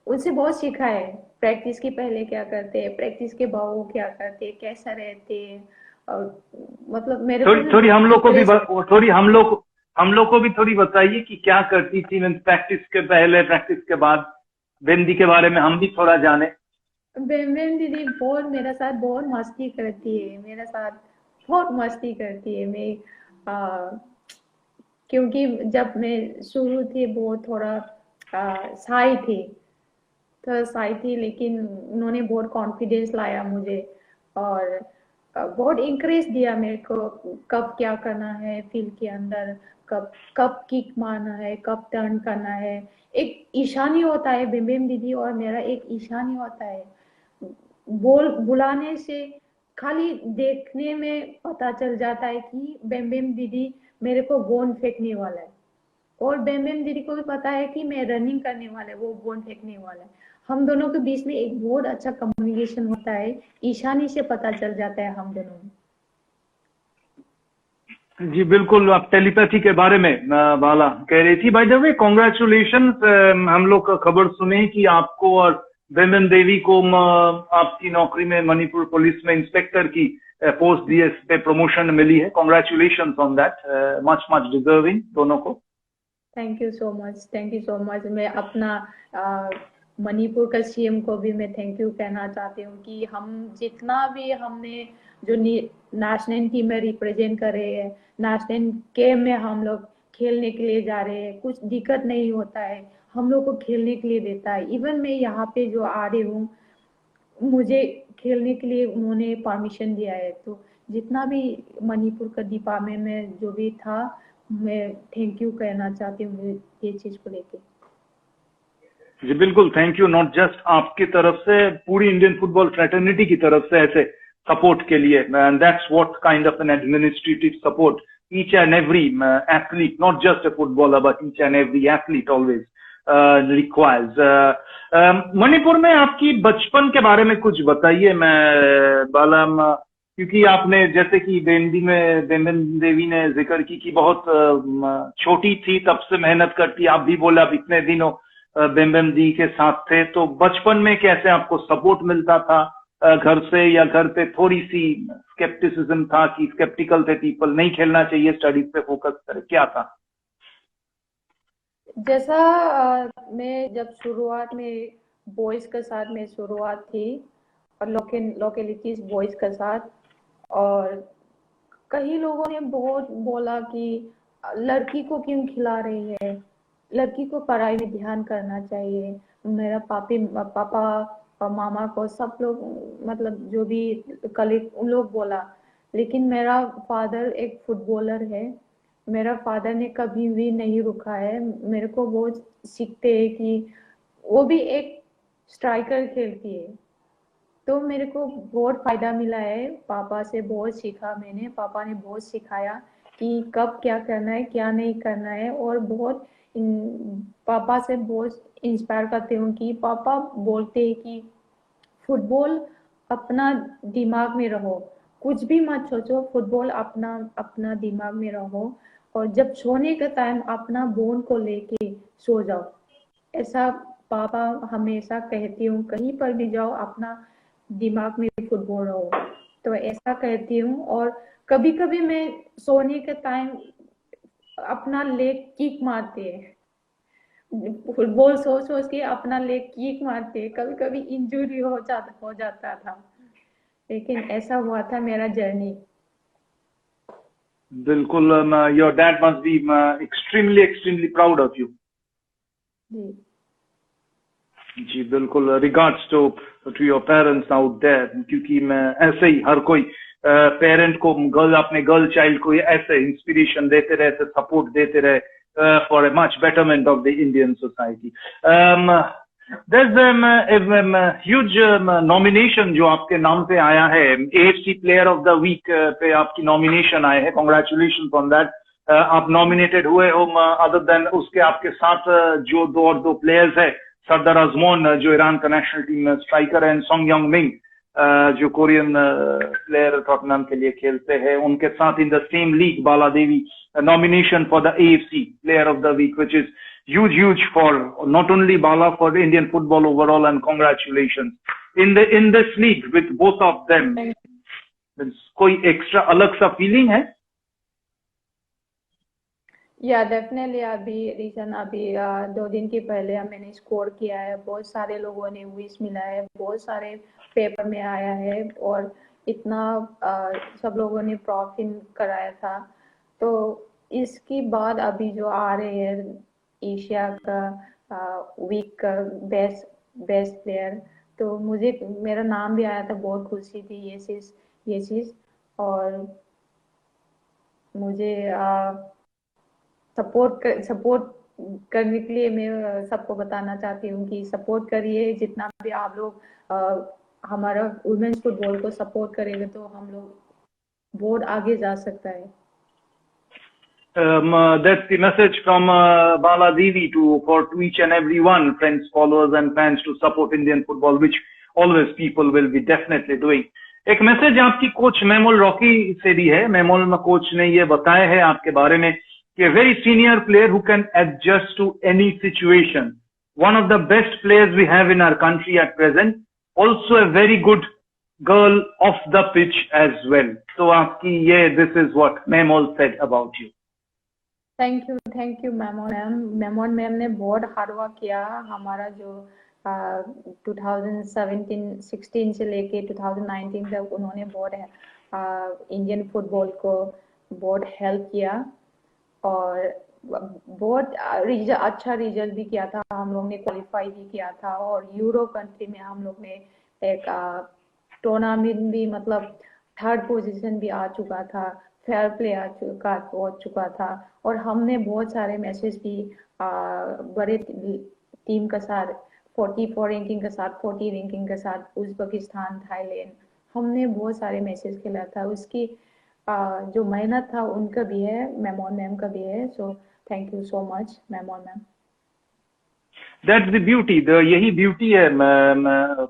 उनसे बहुत सीखा है। प्रैक्टिस के पहले क्या करते हैं, प्रैक्टिस के बाद वो क्या करते हैं, कैसा रहते हैं। और मतलब मेरे को थोड़ी हम लोग को भी इंटरेस्ट। थोड़ी हम लोग को भी थोड़ी बताइए कि क्या करती थी प्रैक्टिस के पहले प्रैक्टिस के बाद, बिंदी के बारे में हम भी थोड़ा जाने। बेम बेम दीदी बहुत मेरे साथ बहुत मस्ती करती है, मेरे साथ बहुत मस्ती करती है। मैं आ, क्योंकि जब मैं शुरू थी बहुत थोड़ा शाई थी, लेकिन उन्होंने बहुत कॉन्फिडेंस लाया मुझे। और बहुत इंकरेज दिया मेरे को, कब क्या करना है फील्ड के अंदर, कब कब किक मारना है, कब टर्न करना है। एक ईशानी होता है बिम बिम दीदी और मेरा, एक ईशानी होता है। बोल बुलाने से खाली देखने में पता चल जाता है कि बेम बेम दीदी मेरे को गेंद फेंकने वाला है। और बेम बेम दीदी को भी पता है कि मैं रनिंग करने वाला है, वो गेंद फेंकने वाला है। हम दोनों के बीच में एक बहुत अच्छा कम्युनिकेशन होता है, ईशानी से पता चल जाता है हम दोनों में। जी बिल्कुल, आप टेलीपैथी के बारे में बाला कह रही थी। बाय द वे कॉन्ग्रेचुलेशन, हम लोग खबर सुने कि आपको और बेमन देवी को आपकी नौकरी में मणिपुर पुलिस में इंस्पेक्टर की पोस्ट डीएस पे प्रमोशन मिली है। Congratulation on that, much much deserving दोनों को। Thank you so much, thank you so much. मैं अपना मणिपुर का सीएम को भी मैं थैंक यू कहना चाहती हूँ कि हम जितना भी हमने जो नेशनल टीम में रिप्रेजेंट कर रहे हैं, नेशनल गेम में हम लोग खेलने के लिए जा रहे हैं, कुछ दिक्कत नहीं होता है, हम लोग को खेलने के लिए देता है। इवन मैं यहाँ पे जो आ रही हूँ, मुझे खेलने के लिए उन्होंने परमिशन दिया है। तो जितना भी मणिपुर का डिपार्टमेंट में जो भी था, मैं थैंक यू कहना चाहती हूँ ये चीज को लेके। जी बिल्कुल, थैंक यू, नॉट जस्ट आपकी तरफ से, पूरी इंडियन फुटबॉल फ्रेटर्निटी की तरफ से ऐसे सपोर्ट के लिए। And that's what kind of N administrative support each and every athlete, not just a footballer but each and every athlete always requires. Manipur में आपकी बचपन के बारे में कुछ बताइए। मैं बालम, क्योंकि आपने जैसे कि बेमन देवी ने जिक्र की कि बहुत छोटी थी तब से मेहनत करती, आप भी बोला अब इतने दिनों बेम दी के साथ थे। तो बचपन में कैसे आपको सपोर्ट मिलता था घर से, या घर पे थोड़ी सी स्केप्टिसिज्म था कि स्केप्टिकल थे पीपल, नहीं खेलना चाहिए, स्टडीज पे फोकस करे, क्या था? जैसा मैं जब शुरुआत में बॉयज के साथ में शुरुआत थी, और लोकेलिटीज बॉयज के साथ। और कई लोगों ने बहुत बोला कि लड़की को क्यों खिला रही है, लड़की को पढ़ाई में ध्यान करना चाहिए। मेरा पापा और मामा को सब लोग, मतलब जो भी कलीग, उन लोग बोला। लेकिन मेरा फादर एक फुटबॉलर है, मेरा फादर ने कभी भी नहीं रुका है। मेरे को बहुत सीखते हैं कि वो भी एक स्ट्राइकर खेलती है। तो मेरे को बहुत फायदा मिला है, पापा से बहुत सीखा मैंने। पापा ने बहुत सिखाया कि कब क्या करना है, क्या नहीं करना है। और बहुत पापा से बहुत इंस्पायर करती हूँ कि पापा बोलते हैं कि फुटबॉल अपना दिमाग में रहो, कुछ भी मत सोचो, फुटबॉल अपना अपना दिमाग में रहो। और जब सोने का टाइम अपना बोन को लेके सो जाओ। ऐसा पापा हमेशा कहती हूँ, कहीं पर भी जाओ अपना दिमाग में फुटबॉल रहो, तो ऐसा कहती हूँ। और कभी कभी मैं सोने के टाइम अपना लेग किक मारते हैं, फुटबॉल सोच सोच के अपना लेग किक मारते, कभी कभी इंजरी हो जाता था। लेकिन ऐसा हुआ था मेरा जर्नी। बिल्कुल, your dad must be extremely proud of you. जी जी बिल्कुल, regards to your parents out there, क्योंकि मैं ऐसे ही हर कोई पेरेंट को अपने गर्ल चाइल्ड को ऐसे इंस्पिरेशन देते रहे, सपोर्ट देते रहे for a much betterment of the Indian society. there's huge nomination जो आपके नाम पे आया है, AFC player of the week पे आपकी नॉमिनेशन आए हैं, कॉन्ग्रेचुलेशन ऑन दैट। आप नॉमिनेटेड हुए हो, अदर देन उसके आपके साथ जो दो प्लेयर्स है, सरदार अजमोन जो ईरान का नेशनल टीम में स्ट्राइकर है, एंड सोंग योंग मिंग जो कोरियन प्लेयर टॉटनहम के लिए खेलते हैं, उनके साथ in the same league Bala Devi nomination for the AFC Player of the Week, which is huge for not only Bala, for Indian football overall, and congratulations in this league with both of them. कोई एक्स्ट्रा अलग सा फीलिंग है? या डेफिनेटली अभी रीजन अभी 2 दिन के पहले मैंने स्कोर किया है, बहुत सारे लोगों ने विश मिला है, बहुत सारे पेपर में आया है और इतना सब लोगों ने प्रॉफिट कराया था। तो इसके बाद अभी जो आ रहे हैं एशिया का वीक का बेस्ट प्लेयर, तो मुझे मेरा नाम भी आया था, बहुत खुशी थी ये चीज़ और मुझे सपोर्ट करने के लिए मैं सबको बताना चाहती हूँ कि सपोर्ट करिए, जितना भी आप लोग हमारा वुमेन्स फुटबॉल को सपोर्ट करेंगे तो हम लोग बहुत आगे जा सकता है। That's the message from Bala Devi for each and every one, friends, followers and fans, to support Indian football, which always people will be definitely doing. एक मैसेज आपकी कोच मेमोल रॉकी से भी है। मेमोल कोच ने ये बताया है आपके बारे में कि very senior player who can adjust to any situation, one of the best players we have in our country at present, also a very good girl off the pitch as well. So आपकी ये, this is what Memol said about you. Thank you Memon ma'am ने बहुत हार्ड वर्क किया। हमारा जो 2016 से लेके 2019 तक उन्होंने बहुत इंडियन फुटबॉल को बहुत हेल्प किया और बहुत अच्छा रिजल्ट भी किया था। हम लोग ने क्वालिफाई भी किया था और यूरो कंट्री में हम लोग ने एक टूर्नामेंट भी, मतलब 3rd पोजीशन भी आ चुका था, फेयर प्ले हो चुका था और हमने बहुत सारे मैचेस भी बड़े टीम के साथ 44 रैंकिंग के साथ 40 रैंकिंग के साथ उज़्बेकिस्तान, थाईलैंड, हमने बहुत सारे मैचेस खेला था। उसकी जो मेहनत था उनका भी है, मेमोन मैम का भी है। So thank you so much Memon ma'am. That's the beauty, यही ब्यूटी है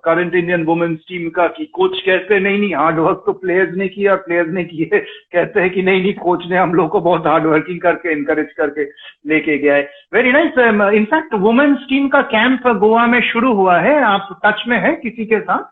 करंट इंडियन वुमेन्स टीम का कि कोच कहते नहीं हार्ड वर्क तो प्लेयर्स ने किया, प्लेयर्स ने किए, कहते हैं कि नहीं कोच ने हम लोग को बहुत हार्ड वर्किंग करके इनकरेज करके लेके गया है। Very nice. In fact women's team का कैंप गोवा में शुरू हुआ है, आप टच में है किसी के साथ?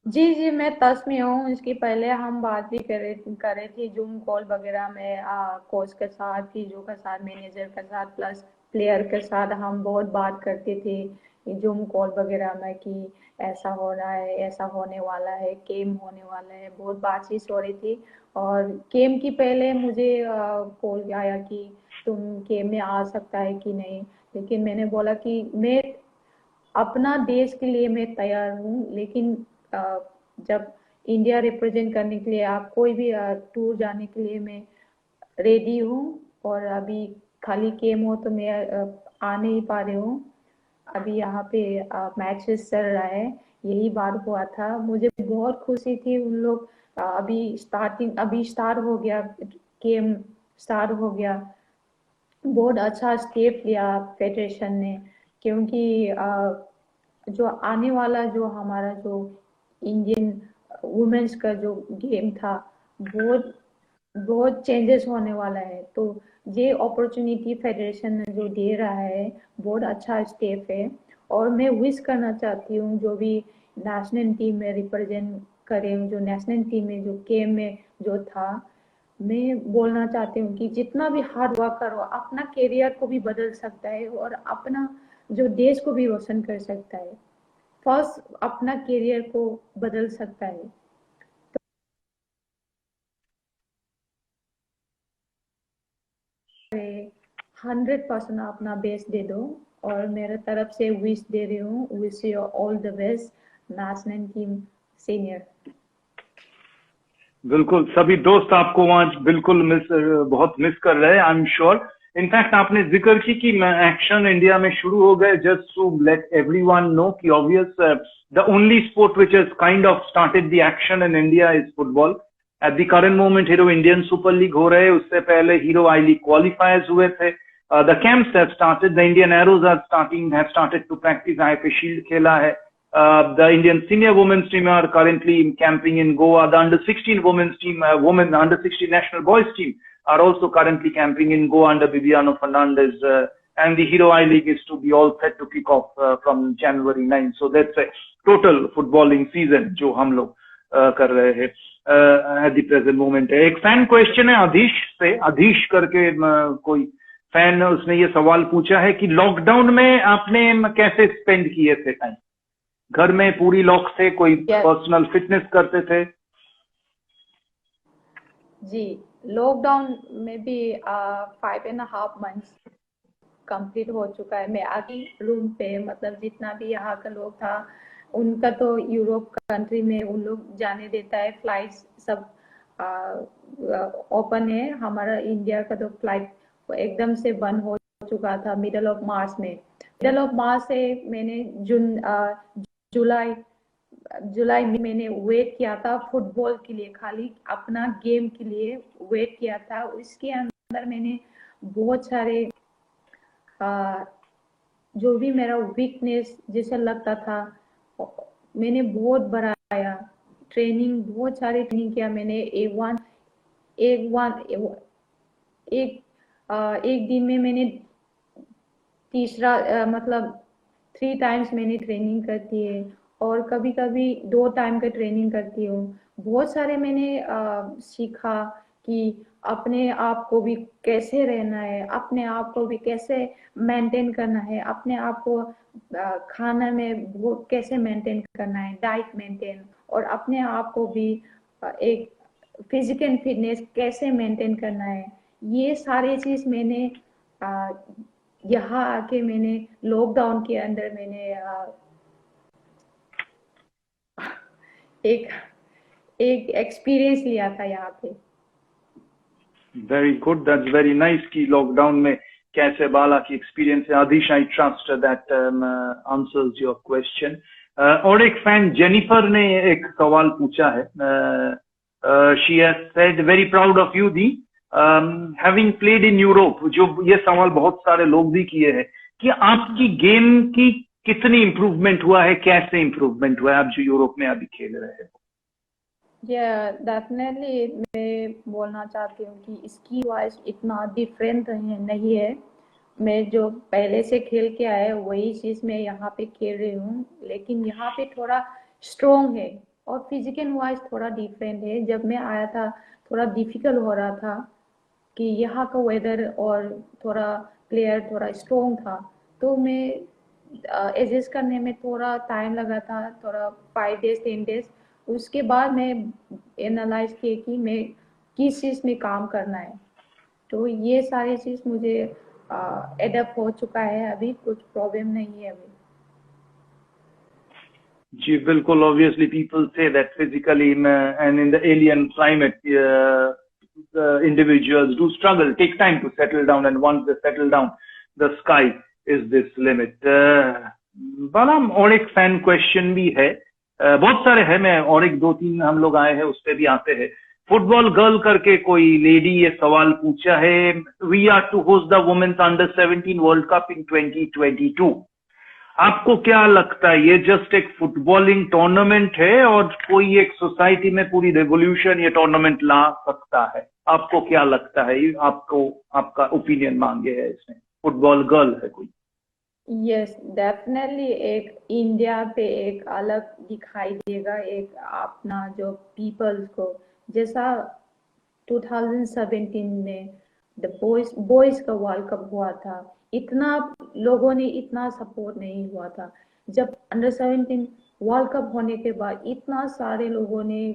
जी मैं टच में हूँ। इसके पहले हम बात भी करे थे जूम कॉल वगैरह में कोच के साथ, फिजियो के साथ, मैनेजर के साथ, प्लस प्लेयर के साथ हम बहुत बात करते थे जूम कॉल वगैरह में कि ऐसा हो रहा है, ऐसा होने वाला है, गेम होने वाला है, बहुत बातचीत हो रही थी। और गेम की पहले मुझे कॉल आया कि तुम गेम में आ सकता है कि नहीं, लेकिन मैंने बोला कि मैं अपना देश के लिए मैं तैयार हूँ, लेकिन जब इंडिया रिप्रेजेंट करने के लिए आप कोई भी टूर जाने के लिए मैं रेडी हूँ और अभी खाली गेम हो तो मैं आ नहीं पा रही हूँ। अभी यहाँ पे मैचेस चल रहा है, यही बात हुआ था। मुझे बहुत खुशी थी। उन लोग अभी स्टार्ट हो गया, गेम स्टार्ट हो गया। बहुत अच्छा स्टेप लिया फेडरेशन ने, क्योंकि जो आने वाला जो हमारा जो इंडियन वुमेन्स का जो गेम था बहुत चेंजेस होने वाला है। तो ये अपॉर्चुनिटी फेडरेशन ने जो दे रहा है बहुत अच्छा स्टेप है और मैं विश करना चाहती हूँ जो भी नेशनल टीम में रिप्रेजेंट करें, जो नेशनल टीम में जो गेम में जो था, मैं बोलना चाहती हूँ कि जितना भी हार्ड वर्क करो अपना करियर को भी बदल सकता है और अपना जो देश को भी रोशन कर सकता है। फर्स्ट अपना करियर को बदल सकता है। 100% अपना बेस्ट दे दो और मेरे तरफ से विश दे रही हूँ, wish you all the best national team senior. बिल्कुल, सभी दोस्त आपको आज बिल्कुल बहुत मिस कर रहे हैं, आई एम श्योर। इनफैक्ट आपने जिक्र की कि एक्शन इंडिया में शुरू हो गए, just to let everyone know कि obvious the only sport which has kind of started the action in India is football, at the current moment Hero Indian Super League हो रहे हैं, उससे पहले हीरो आई लीग क्वालिफायर्स हुए थे. The camps have started, the Indian Arrows have started to practice. IFA Shield खेला है. The Indian senior women's team are currently camping in Goa. The under-16 women's team, under-16 national boys team are also currently camping in Goa under Viviano Fernandez. And the Hero I-League is to be all set to kick off from January 9th. So that's a total footballing season जो हम लोग कर रहे हैं at the present moment. एक फैन क्वेश्चन है अधीश से, अधीश करके कोई फैन, उसने ये सवाल पूछा है कि लॉकडाउन में आपने कैसे स्पेंड किए थे टाइम? घर में पूरी लॉक से कोई पर्सनल फिटनेस करते थे? जी, लॉकडाउन में भी 5.5 months कंप्लीट हो चुका है. मैं आगे रूम पे, मतलब जितना भी यहाँ का लोग था, उनका तो यूरोप कंट्री में उन लोग जाने देता है, फ्लाइट्स सब ओपन है. हमारा इंडिया का तो फ्लाइट एकदम से बंद हो चुका था मिडल ऑफ मार्च में. मिडल ऑफ मार्च से मैंने जुलाई में मैंने वेट किया था फुटबॉल के लिए, खाली अपना गेम के लिए वेट किया था. उसके अंदर मैंने बहुत सारे जो भी मेरा वीकनेस जैसा लगता था, मैंने बहुत बढ़ाया. ट्रेनिंग, बहुत सारी ट्रेनिंग किया मैंने. एक दिन में मैंने मतलब 3 times मैंने ट्रेनिंग करती है, और कभी कभी 2 टाइम का ट्रेनिंग करती हूँ. बहुत सारे मैंने सीखा कि अपने आप को भी कैसे रहना है, अपने आप को भी कैसे मेंटेन करना है, अपने आप को खाना में वो कैसे मेंटेन करना है, डाइट मेंटेन, और अपने आप को भी एक फिजिकल फिटनेस कैसे मेंटेन करना है. ये सारी चीज मैंने यहाँ आके मैंने लॉकडाउन के अंदर मैंने एक एक्सपीरियंस लिया था यहाँ पे. Very good, that's very nice कि लॉकडाउन में कैसे बाला की एक्सपीरियंस है. Adish, I trust that answers your question. और एक फैन जेनिफर ने एक सवाल पूछा है. She has said very proud of you दी हैविंग प्लेड इन यूरोप. जो ये सवाल बहुत सारे लोग भी किए हैं कि आपकी गेम की कितनी इम्प्रूवमेंट हुआ है, कैसे इम्प्रूवमेंट हुआ है आप जो यूरोप में अभी खेल रहे हैं? डेफिनेटली मैं बोलना चाहती हूँ कि इसकी वाइज इतना डिफरेंट नहीं है. मैं जो पहले से खेल के आया वही चीज मैं यहाँ पे खेल रही हूँ, लेकिन यहाँ पे थोड़ा स्ट्रॉन्ग है और फिजिकल वाइज थोड़ा डिफरेंट है. जब मैं आया था थोड़ा डिफिकल्ट हो रहा था कि यहाँ का वेदर और थोड़ा प्लेयर थोड़ा स्ट्रॉन्ग था, तो मैं एडजस्ट करने में थोड़ा टाइम लगा था, थोड़ा 5 days 10 days. उसके बाद मैं एनालाइज किए कि मैं किस चीज़ में काम करना है, तो ये सारी चीज़ मुझे एडप्ट हो चुका है. अभी कुछ प्रॉब्लम नहीं है अभी. जी बिल्कुल. Obviously people say that physically and in the alien climate individuals do struggle, take time to settle down, and once they settle down, the sky is this limit. बालाम, और एक फैन क्वेश्चन भी है. बहुत सारे हैं, मैं और एक 2-3 हम लोग आए हैं उस पर भी आते हैं. फुटबॉल गर्ल करके कोई लेडी ये सवाल पूछा है. We are to host the women's अंडर-17 वर्ल्ड कप इन 2022. आपको क्या लगता है, ये जस्ट एक फुटबॉलिंग टूर्नामेंट है और कोई एक सोसाइटी में पूरी रेवोल्यूशन ये टूर्नामेंट ला सकता है? आपको क्या लगता है? आपको आपका ओपिनियन मांगे है इसमें. फुटबॉल गर्ल है कोई? यस, डेफिनेटली एक इंडिया पे एक अलग दिखाई देगा, एक अपना जो पीपल्स को, जैसा 2017 में द बॉयज का वर्ल्ड कप हुआ था, इतना लोगों ने इतना सपोर्ट नहीं हुआ था. जब अंडर-17 वर्ल्ड कप होने के बाद इतना सारे लोगों ने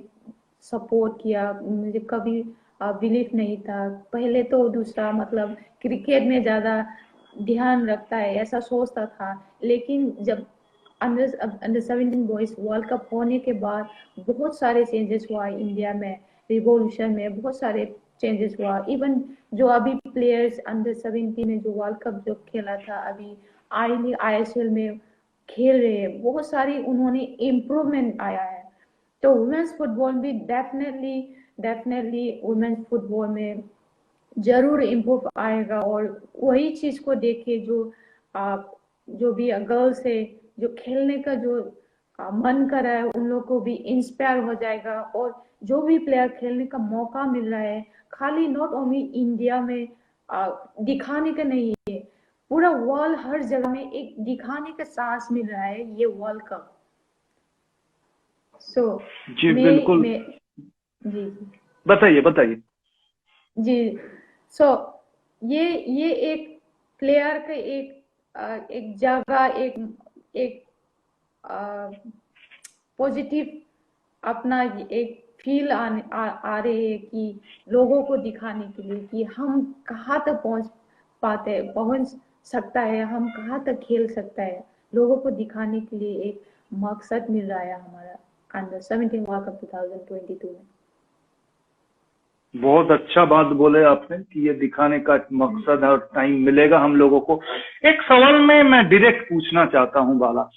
सपोर्ट किया, मुझे कभी बिलीव नहीं था. पहले तो दूसरा मतलब क्रिकेट में ज़्यादा ध्यान रखता है ऐसा सोचता था, लेकिन जब अंडर-17 बॉयज वर्ल्ड कप होने के बाद बहुत सारे चेंजेस हुआ इंडिया में. रिवॉल्यूशन में बहुत सारे चेंजेस हुआ. इवन जो अभी प्लेयर्स अंडर-17 में जो वर्ल्ड कप जो खेला था, अभी ISL में खेल रहे हैं, बहुत सारी उन्होंने इम्प्रूवमेंट आया है. तो वुमेन्स फुटबॉल भी डेफिनेटली वुमेन्स फुटबॉल में जरूर इम्प्रूव आएगा, और वही चीज को देखे जो भी गर्ल्स है, जो खेलने का जो मन कर रहा है, उन लोग को भी इंस्पायर हो जाएगा। और जो भी प्लेयर खेलने का मौका मिल रहा है, खाली नॉट ओनली इंडिया में दिखाने का नहीं है, पूरा वर्ल्ड, हर जगह में एक दिखाने का सांस मिल रहा है ये वर्ल्ड कप। सो जी बिल्कुल। मैं जी बताइए बताइए। जी सो ये एक प्लेयर का एक जगह, एक पॉजिटिव अपना एक फील आ रहे हैं कि लोगों को दिखाने के लिए कि हम कहाँ तक पहुंच सकता है, हम कहाँ तक खेल सकता है, लोगों को दिखाने के लिए एक मकसद मिल रहा है हमारा अंडर 17 वर्ल्ड कप 2022 में। बहुत अच्छा बात बोले आपने कि ये दिखाने का मकसद और टाइम मिलेगा हम लोगों को। एक सवाल मैं डायरेक्ट पूछना चाहता हूं बाला।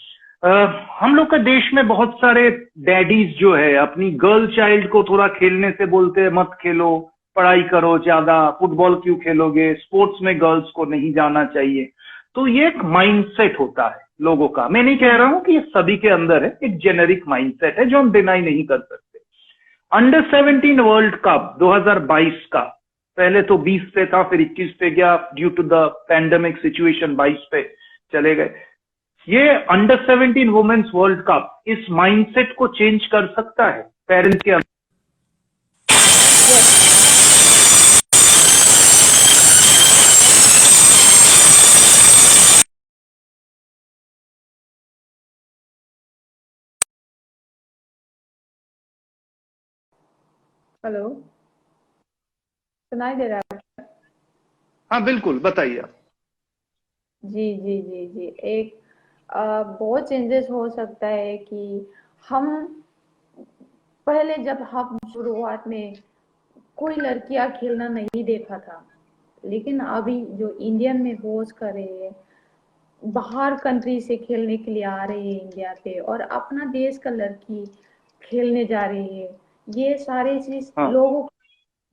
हम लोग के देश में बहुत सारे डैडीज जो है अपनी गर्ल चाइल्ड को थोड़ा खेलने से बोलते हैं मत खेलो, पढ़ाई करो ज्यादा, फुटबॉल क्यों खेलोगे, स्पोर्ट्स में गर्ल्स को नहीं जाना चाहिए। तो ये एक माइंडसेट होता है लोगों का। मैं नहीं कह रहा हूं कि ये सभी के अंदर है, एक जेनेरिक माइंडसेट है जो हम डिनाई नहीं कर सकते। अंडर 17 वर्ल्ड कप 2022 का, पहले तो 20 पे था, फिर 21 पे गया, due to the pandemic situation 22 पे चले गए। ये अंडर 17 वुमेन्स वर्ल्ड कप इस माइंडसेट को चेंज कर सकता है पेरेंट्स के अंदर? हेलो, सुनाई दे रहा है? हाँ बिल्कुल, बताइए आप। जी जी जी जी एक बहुत चेंजेस हो सकता है कि हम पहले, जब हम शुरुआत में कोई लड़कियां खेलना नहीं देखा था, लेकिन अभी जो इंडियन में होस्ट कर रहे हैं, बाहर कंट्री से खेलने के लिए आ रहे हैं इंडिया पे, और अपना देश का लड़की खेलने जा रही है, ये सारी चीज हाँ लोगों को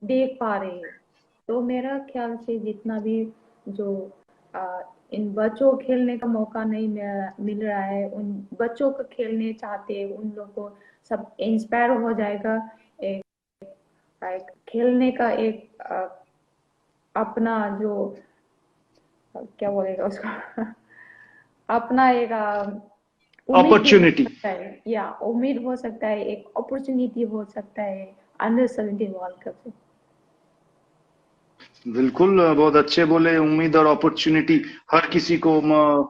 देख पा रहे हैं। तो मेरा ख्याल से जितना भी जो इन बच्चों को खेलने का मौका नहीं मिल रहा है, उन बच्चों को खेलने चाहते हैं, उन लोगों को सब इंस्पायर हो जाएगा। एक, एक खेलने का एक अपना जो क्या बोलेगा उसको अपना एक उम्मीद भी हो अपॉर्चुनिटी। सकता है, या उम्मीद हो सकता है, एक अपॉर्चुनिटी हो सकता है अंडर 17 वर्ल्ड कप से। बिल्कुल, बहुत अच्छे बोले। उम्मीद और अपॉर्चुनिटी हर किसी को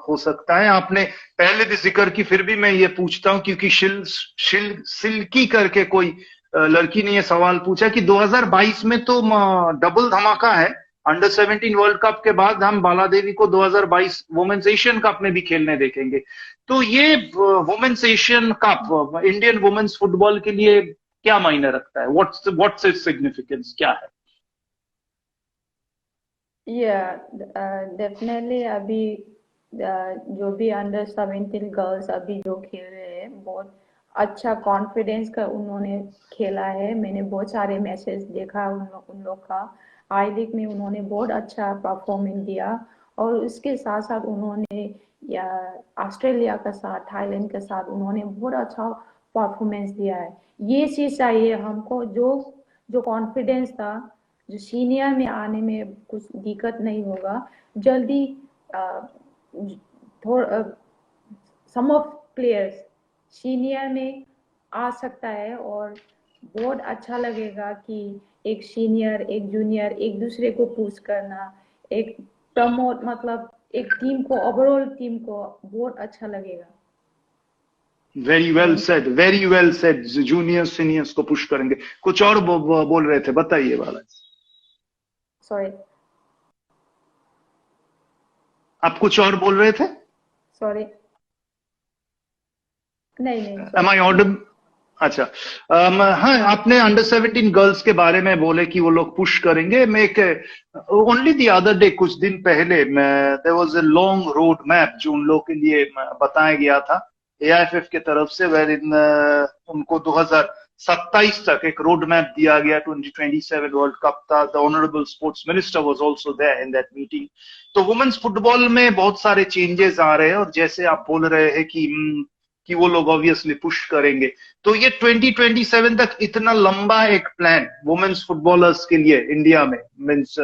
हो सकता है। आपने पहले भी जिक्र की, फिर भी मैं ये पूछता हूँ क्योंकि सिल्की करके कोई लड़की ने ये सवाल पूछा कि 2022 में तो डबल धमाका है। अंडर 17 वर्ल्ड कप के बाद हम बाला देवी को 2022 वुमेन्स एशियन कप में भी खेलने देखेंगे। तो ये women's Asian Cup Indian women's football के लिए क्या मायने रखता है? व्हाट्स इट्स सिग्निफिकेंस, क्या है? या डेफिनेटली अभी जो भी अंडर 17 गर्ल्स अभी जो खेल रहे हैं, बहुत अच्छा कॉन्फिडेंस का उन्होंने खेला है। मैंने बहुत सारे मैसेज देखा उन लोग का। आई लीग में उन्होंने बहुत अच्छा परफॉर्मेंस दिया, और उसके साथ साथ उन्होंने या ऑस्ट्रेलिया के साथ, थाईलैंड के साथ उन्होंने बहुत अच्छा परफॉर्मेंस दिया है। ये चीज चाहिए हमको, जो जो कॉन्फिडेंस था, जो सीनियर में आने में कुछ दिक्कत नहीं होगा जल्दी। थोड़ा सम ऑफ प्लेयर्स सीनियर में आ सकता है, और बहुत अच्छा लगेगा कि एक सीनियर एक जूनियर एक दूसरे को पुश करना, एक प्रमोट, मतलब एक टीम को, ओवरऑल टीम को बहुत अच्छा लगेगा। Very well said, very well said. Juniors seniors को पुश करेंगे। कुछ और बोल रहे थे, बताइए वाला। सॉरी, आप कुछ और बोल रहे थे? सॉरी, नहीं एम आई ऑडिबल? अच्छा। हाँ, आपने अंडर 17 गर्ल्स के बारे में बोले कि वो लोग पुश करेंगे। मैं एक ओनली द अदर डे, कुछ दिन पहले, there was a long road map जो उन लोग के लिए बताया गया था। AIFF के तरफ से, वेर इन उनको 2027 तक एक रोड मैप दिया गया। 2027 वर्ल्ड कप था। The honourable sports minister was also there in that meeting. तो वुमेन्स फुटबॉल में बहुत सारे चेंजेस आ रहे हैं, और जैसे आप बोल रहे हैं कि वो लोग ऑब्वियसली पुश करेंगे, तो ये 2027 तक इतना लंबा एक प्लान वुमेन्स फुटबॉलर्स के लिए इंडिया में, मीन्स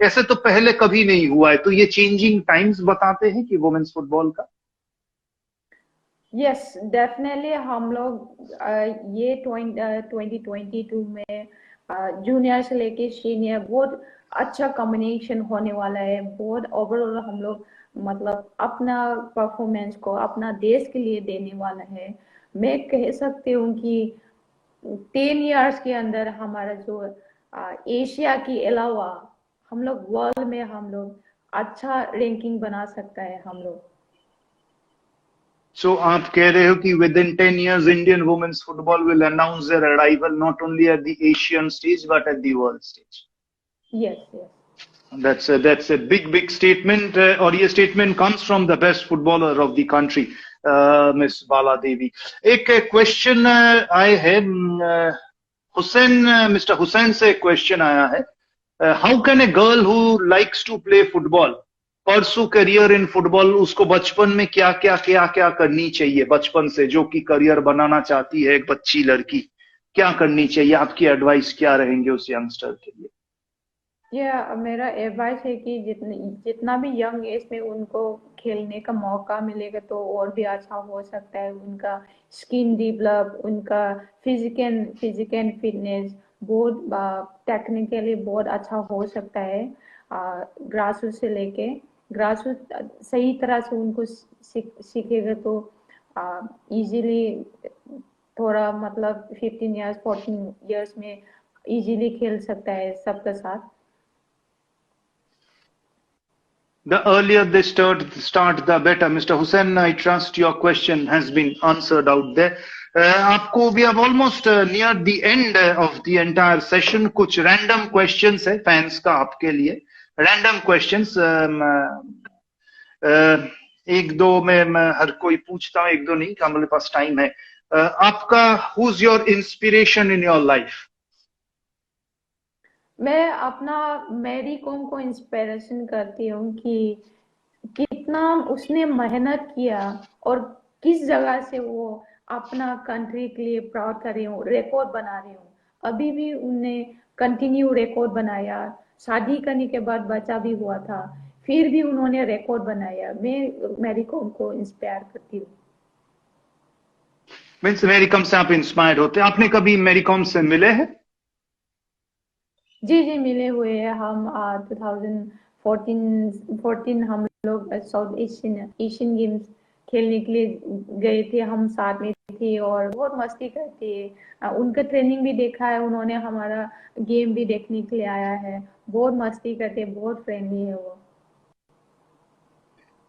ऐसे तो पहले कभी नहीं हुआ है, तो ये चेंजिंग टाइम्स बताते हैं कि वुमेन्स फुटबॉल का। यस, डेफिनेटली हम लोग ये 2022 में जूनियर से लेके सीनियर बहुत अच्छा कॉम्बिनेशन होने वाला है। बहुत ओवरऑल हम लोग मतलब अपना परफॉर्मेंस को अपना देश के लिए देने वाला है। मैं कह सकती हूँ कि 10 इयर्स के अंदर हमारा जो एशिया के अलावा हम लोग वर्ल्ड में हम लोग अच्छा रैंकिंग बना सकता है हम लोग। सो आप कह रहे हो कि within 10 years Indian women's football will announce their arrival not only at the Asian stage but at the world stage. Yes yes. That's a big statement, और ये statement comes from the best footballer of the country, Miss Bala Devi. एक क्वेश्चन आए है हुसैन, मिस्टर हुसैन से क्वेश्चन आया है, how can a girl who likes to play football pursue career in football? उसको बचपन में क्या क्या क्या क्या करनी चाहिए, बचपन से जो कि करियर बनाना चाहती है एक बच्ची लड़की, क्या करनी चाहिए? आपकी एडवाइस क्या रहेंगे उस यंगस्टर के लिए? ये मेरा एडवाइस है कि जितना भी यंग एज में उनको खेलने का मौका मिलेगा तो और भी अच्छा हो सकता है। उनका स्किन डेवलप, उनका फिजिकल फिटनेस बहुत टेक्निकली बहुत अच्छा हो सकता है। ग्रास रूट से लेके ग्रास रूट सही तरह से उनको सीखेगा तो इजीली थोड़ा मतलब 15 इयर्स 14 इयर्स में इजीली खेल सकता है सबके साथ। The earlier they start, the better. Mr. Hussain, I trust your question has been answered out there. आपको we have almost near the end of the entire session. कुछ random questions है fans का आपके लिए. Random questions. एक दो मैं हर कोई पूछता हूँ, एक दो नहीं, हमारे पास टाइम है। आपका who's your inspiration in your life? मैं अपना मैरी कॉम को इंस्पिरेशन करती हूँ कि कितना उसने मेहनत किया और किस जगह से वो अपना कंट्री के लिए प्राउड कर रही हूँ, रिकॉर्ड बना रही हूँ। अभी भी उनने कंटिन्यू रिकॉर्ड बनाया। शादी करने के बाद बच्चा भी हुआ था, फिर भी उन्होंने रिकॉर्ड बनाया। मैं मैरी कॉम को इंस्पायर करती हूँ। मीन्स मैरी कॉम से आप इंस्पायर्ड होते हैं? आपने कभी मैरी कॉम से मिले हैं? जी जी, मिले हुए हैं हम। 2014 हम लोग साउथ एशियन गेम्स खेलने के लिए गए थे, हम साथ में थे और बहुत मस्ती करती है। उनका ट्रेनिंग भी देखा है उन्होंने, हमारा गेम भी देखने के लिए आया है। बहुत मस्ती करते, बहुत फ्रेंडली है वो।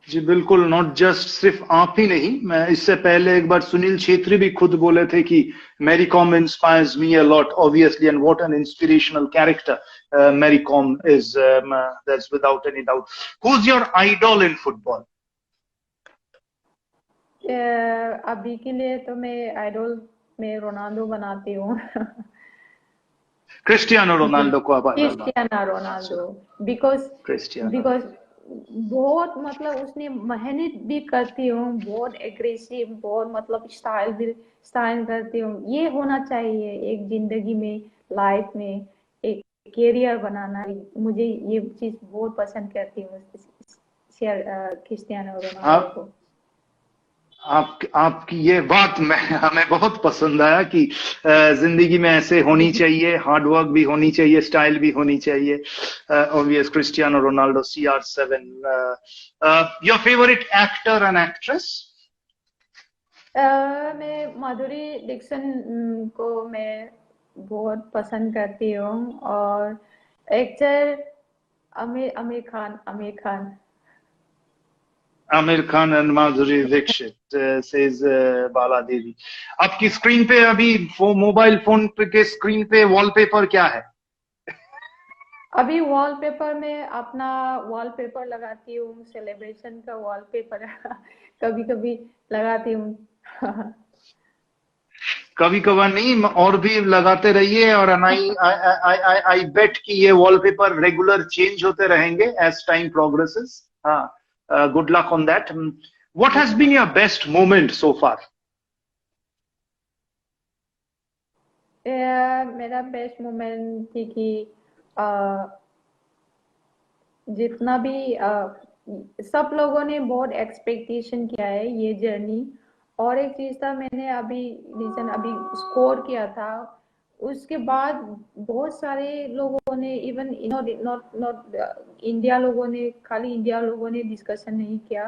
जी बिल्कुल, नॉट जस्ट सिर्फ आप ही नहीं, मैं इससे पहले एक बार सुनील छेत्री भी खुद बोले थे कि Mary Kom inspires me a lot obviously, and what an inspirational character Mary Kom is, that's without any doubt. Who is your idol in football? अभी के लिए तो मैं आइडल में रोनाल्डो बनाती हूँ। क्रिस्टियानो रोनाल्डो को आप आइडल मानते क्रिस्टियानो रोनाल्डो, बिकॉज हैं? क्रिस्टियानो। बिकॉज बहुत मतलब उसने मेहनत भी करती हूँ, बहुत एग्रेसिव, बहुत मतलब स्टाइल करती हूँ। ये होना चाहिए एक जिंदगी में, लाइफ में एक कैरियर बनाना। मुझे ये चीज बहुत पसंद करती हूँ क्रिस्टियानो रोनाल्डो आप को। आपकी ये बात हमें बहुत पसंद आया कि जिंदगी में ऐसे होनी चाहिए, हार्ड वर्क भी होनी चाहिए, स्टाइल भी होनी चाहिए। Obvious Cristiano Ronaldo, CR7। Your favourite actor and actress? मैं माधुरी दीक्षित को मैं बहुत पसंद करती हूँ, और actor Aamir Khan. Aamir Khan and Madhuri Dixit, says Bala Devi. आपकी स्क्रीन पे अभी मोबाइल फोन पे के स्क्रीन पे वॉलपेपर क्या है? अभी वॉलपेपर में अपना वॉलपेपर लगाती हूँ, सेलिब्रेशन का वॉलपेपर कभी कभी लगाती हूँ। कभी कभार नहीं, और भी लगाते रहिए, और आई बेट कि ये वॉलपेपर रेगुलर चेंज होते रहेंगे एज टाइम प्रोग्रेसेस. हाँ, good luck on that. What has been your best moment so far? मेरा बेस्ट मोमेंट थी कि जितना भी सब लोगों ने बहुत एक्सपेक्टेशन किया है ये जर्नी. और एक चीज था, मैंने अभी स्कोर किया था, उसके बाद बहुत सारे लोगों ने, इवन नॉट नॉट इंडिया लोगों ने, खाली इंडिया लोगों ने डिस्कशन नहीं किया.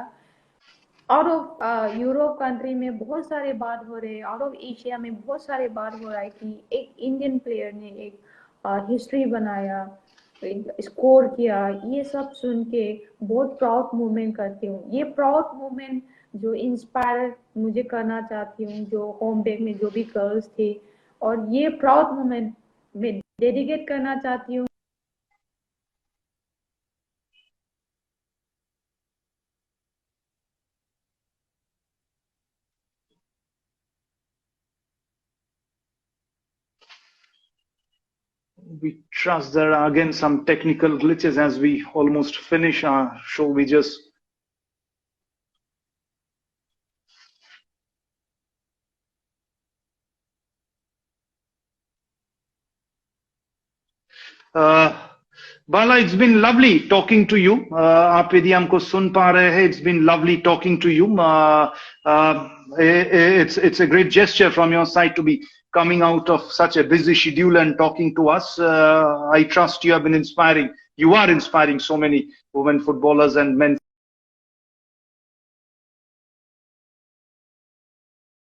आउट ऑफ यूरोप कंट्री में बहुत सारे बात हो रहे हैं, आउट ऑफ एशिया में बहुत सारे बात हो रहा है कि एक इंडियन प्लेयर ने एक हिस्ट्री बनाया, स्कोर किया. ये सब सुन के बहुत प्राउड मोमेंट करती हूँ. ये प्राउड मोमेंट जो इंस्पायर मुझे करना चाहती हूँ, जो होम बेक में जो भी गर्ल्स थे, और ये प्राउड मोमेंट मैं डेडिकेट करना चाहती हूँ. We trust there are again some technical glitches as we almost finish our show. We just Bala, it's been lovely talking to you. आप यदि हमको सुन पा रहे हैं, it's been lovely talking to you. It's a great gesture from your side to be coming out of such a busy schedule and talking to us. I trust you have been inspiring. You are inspiring so many women footballers and men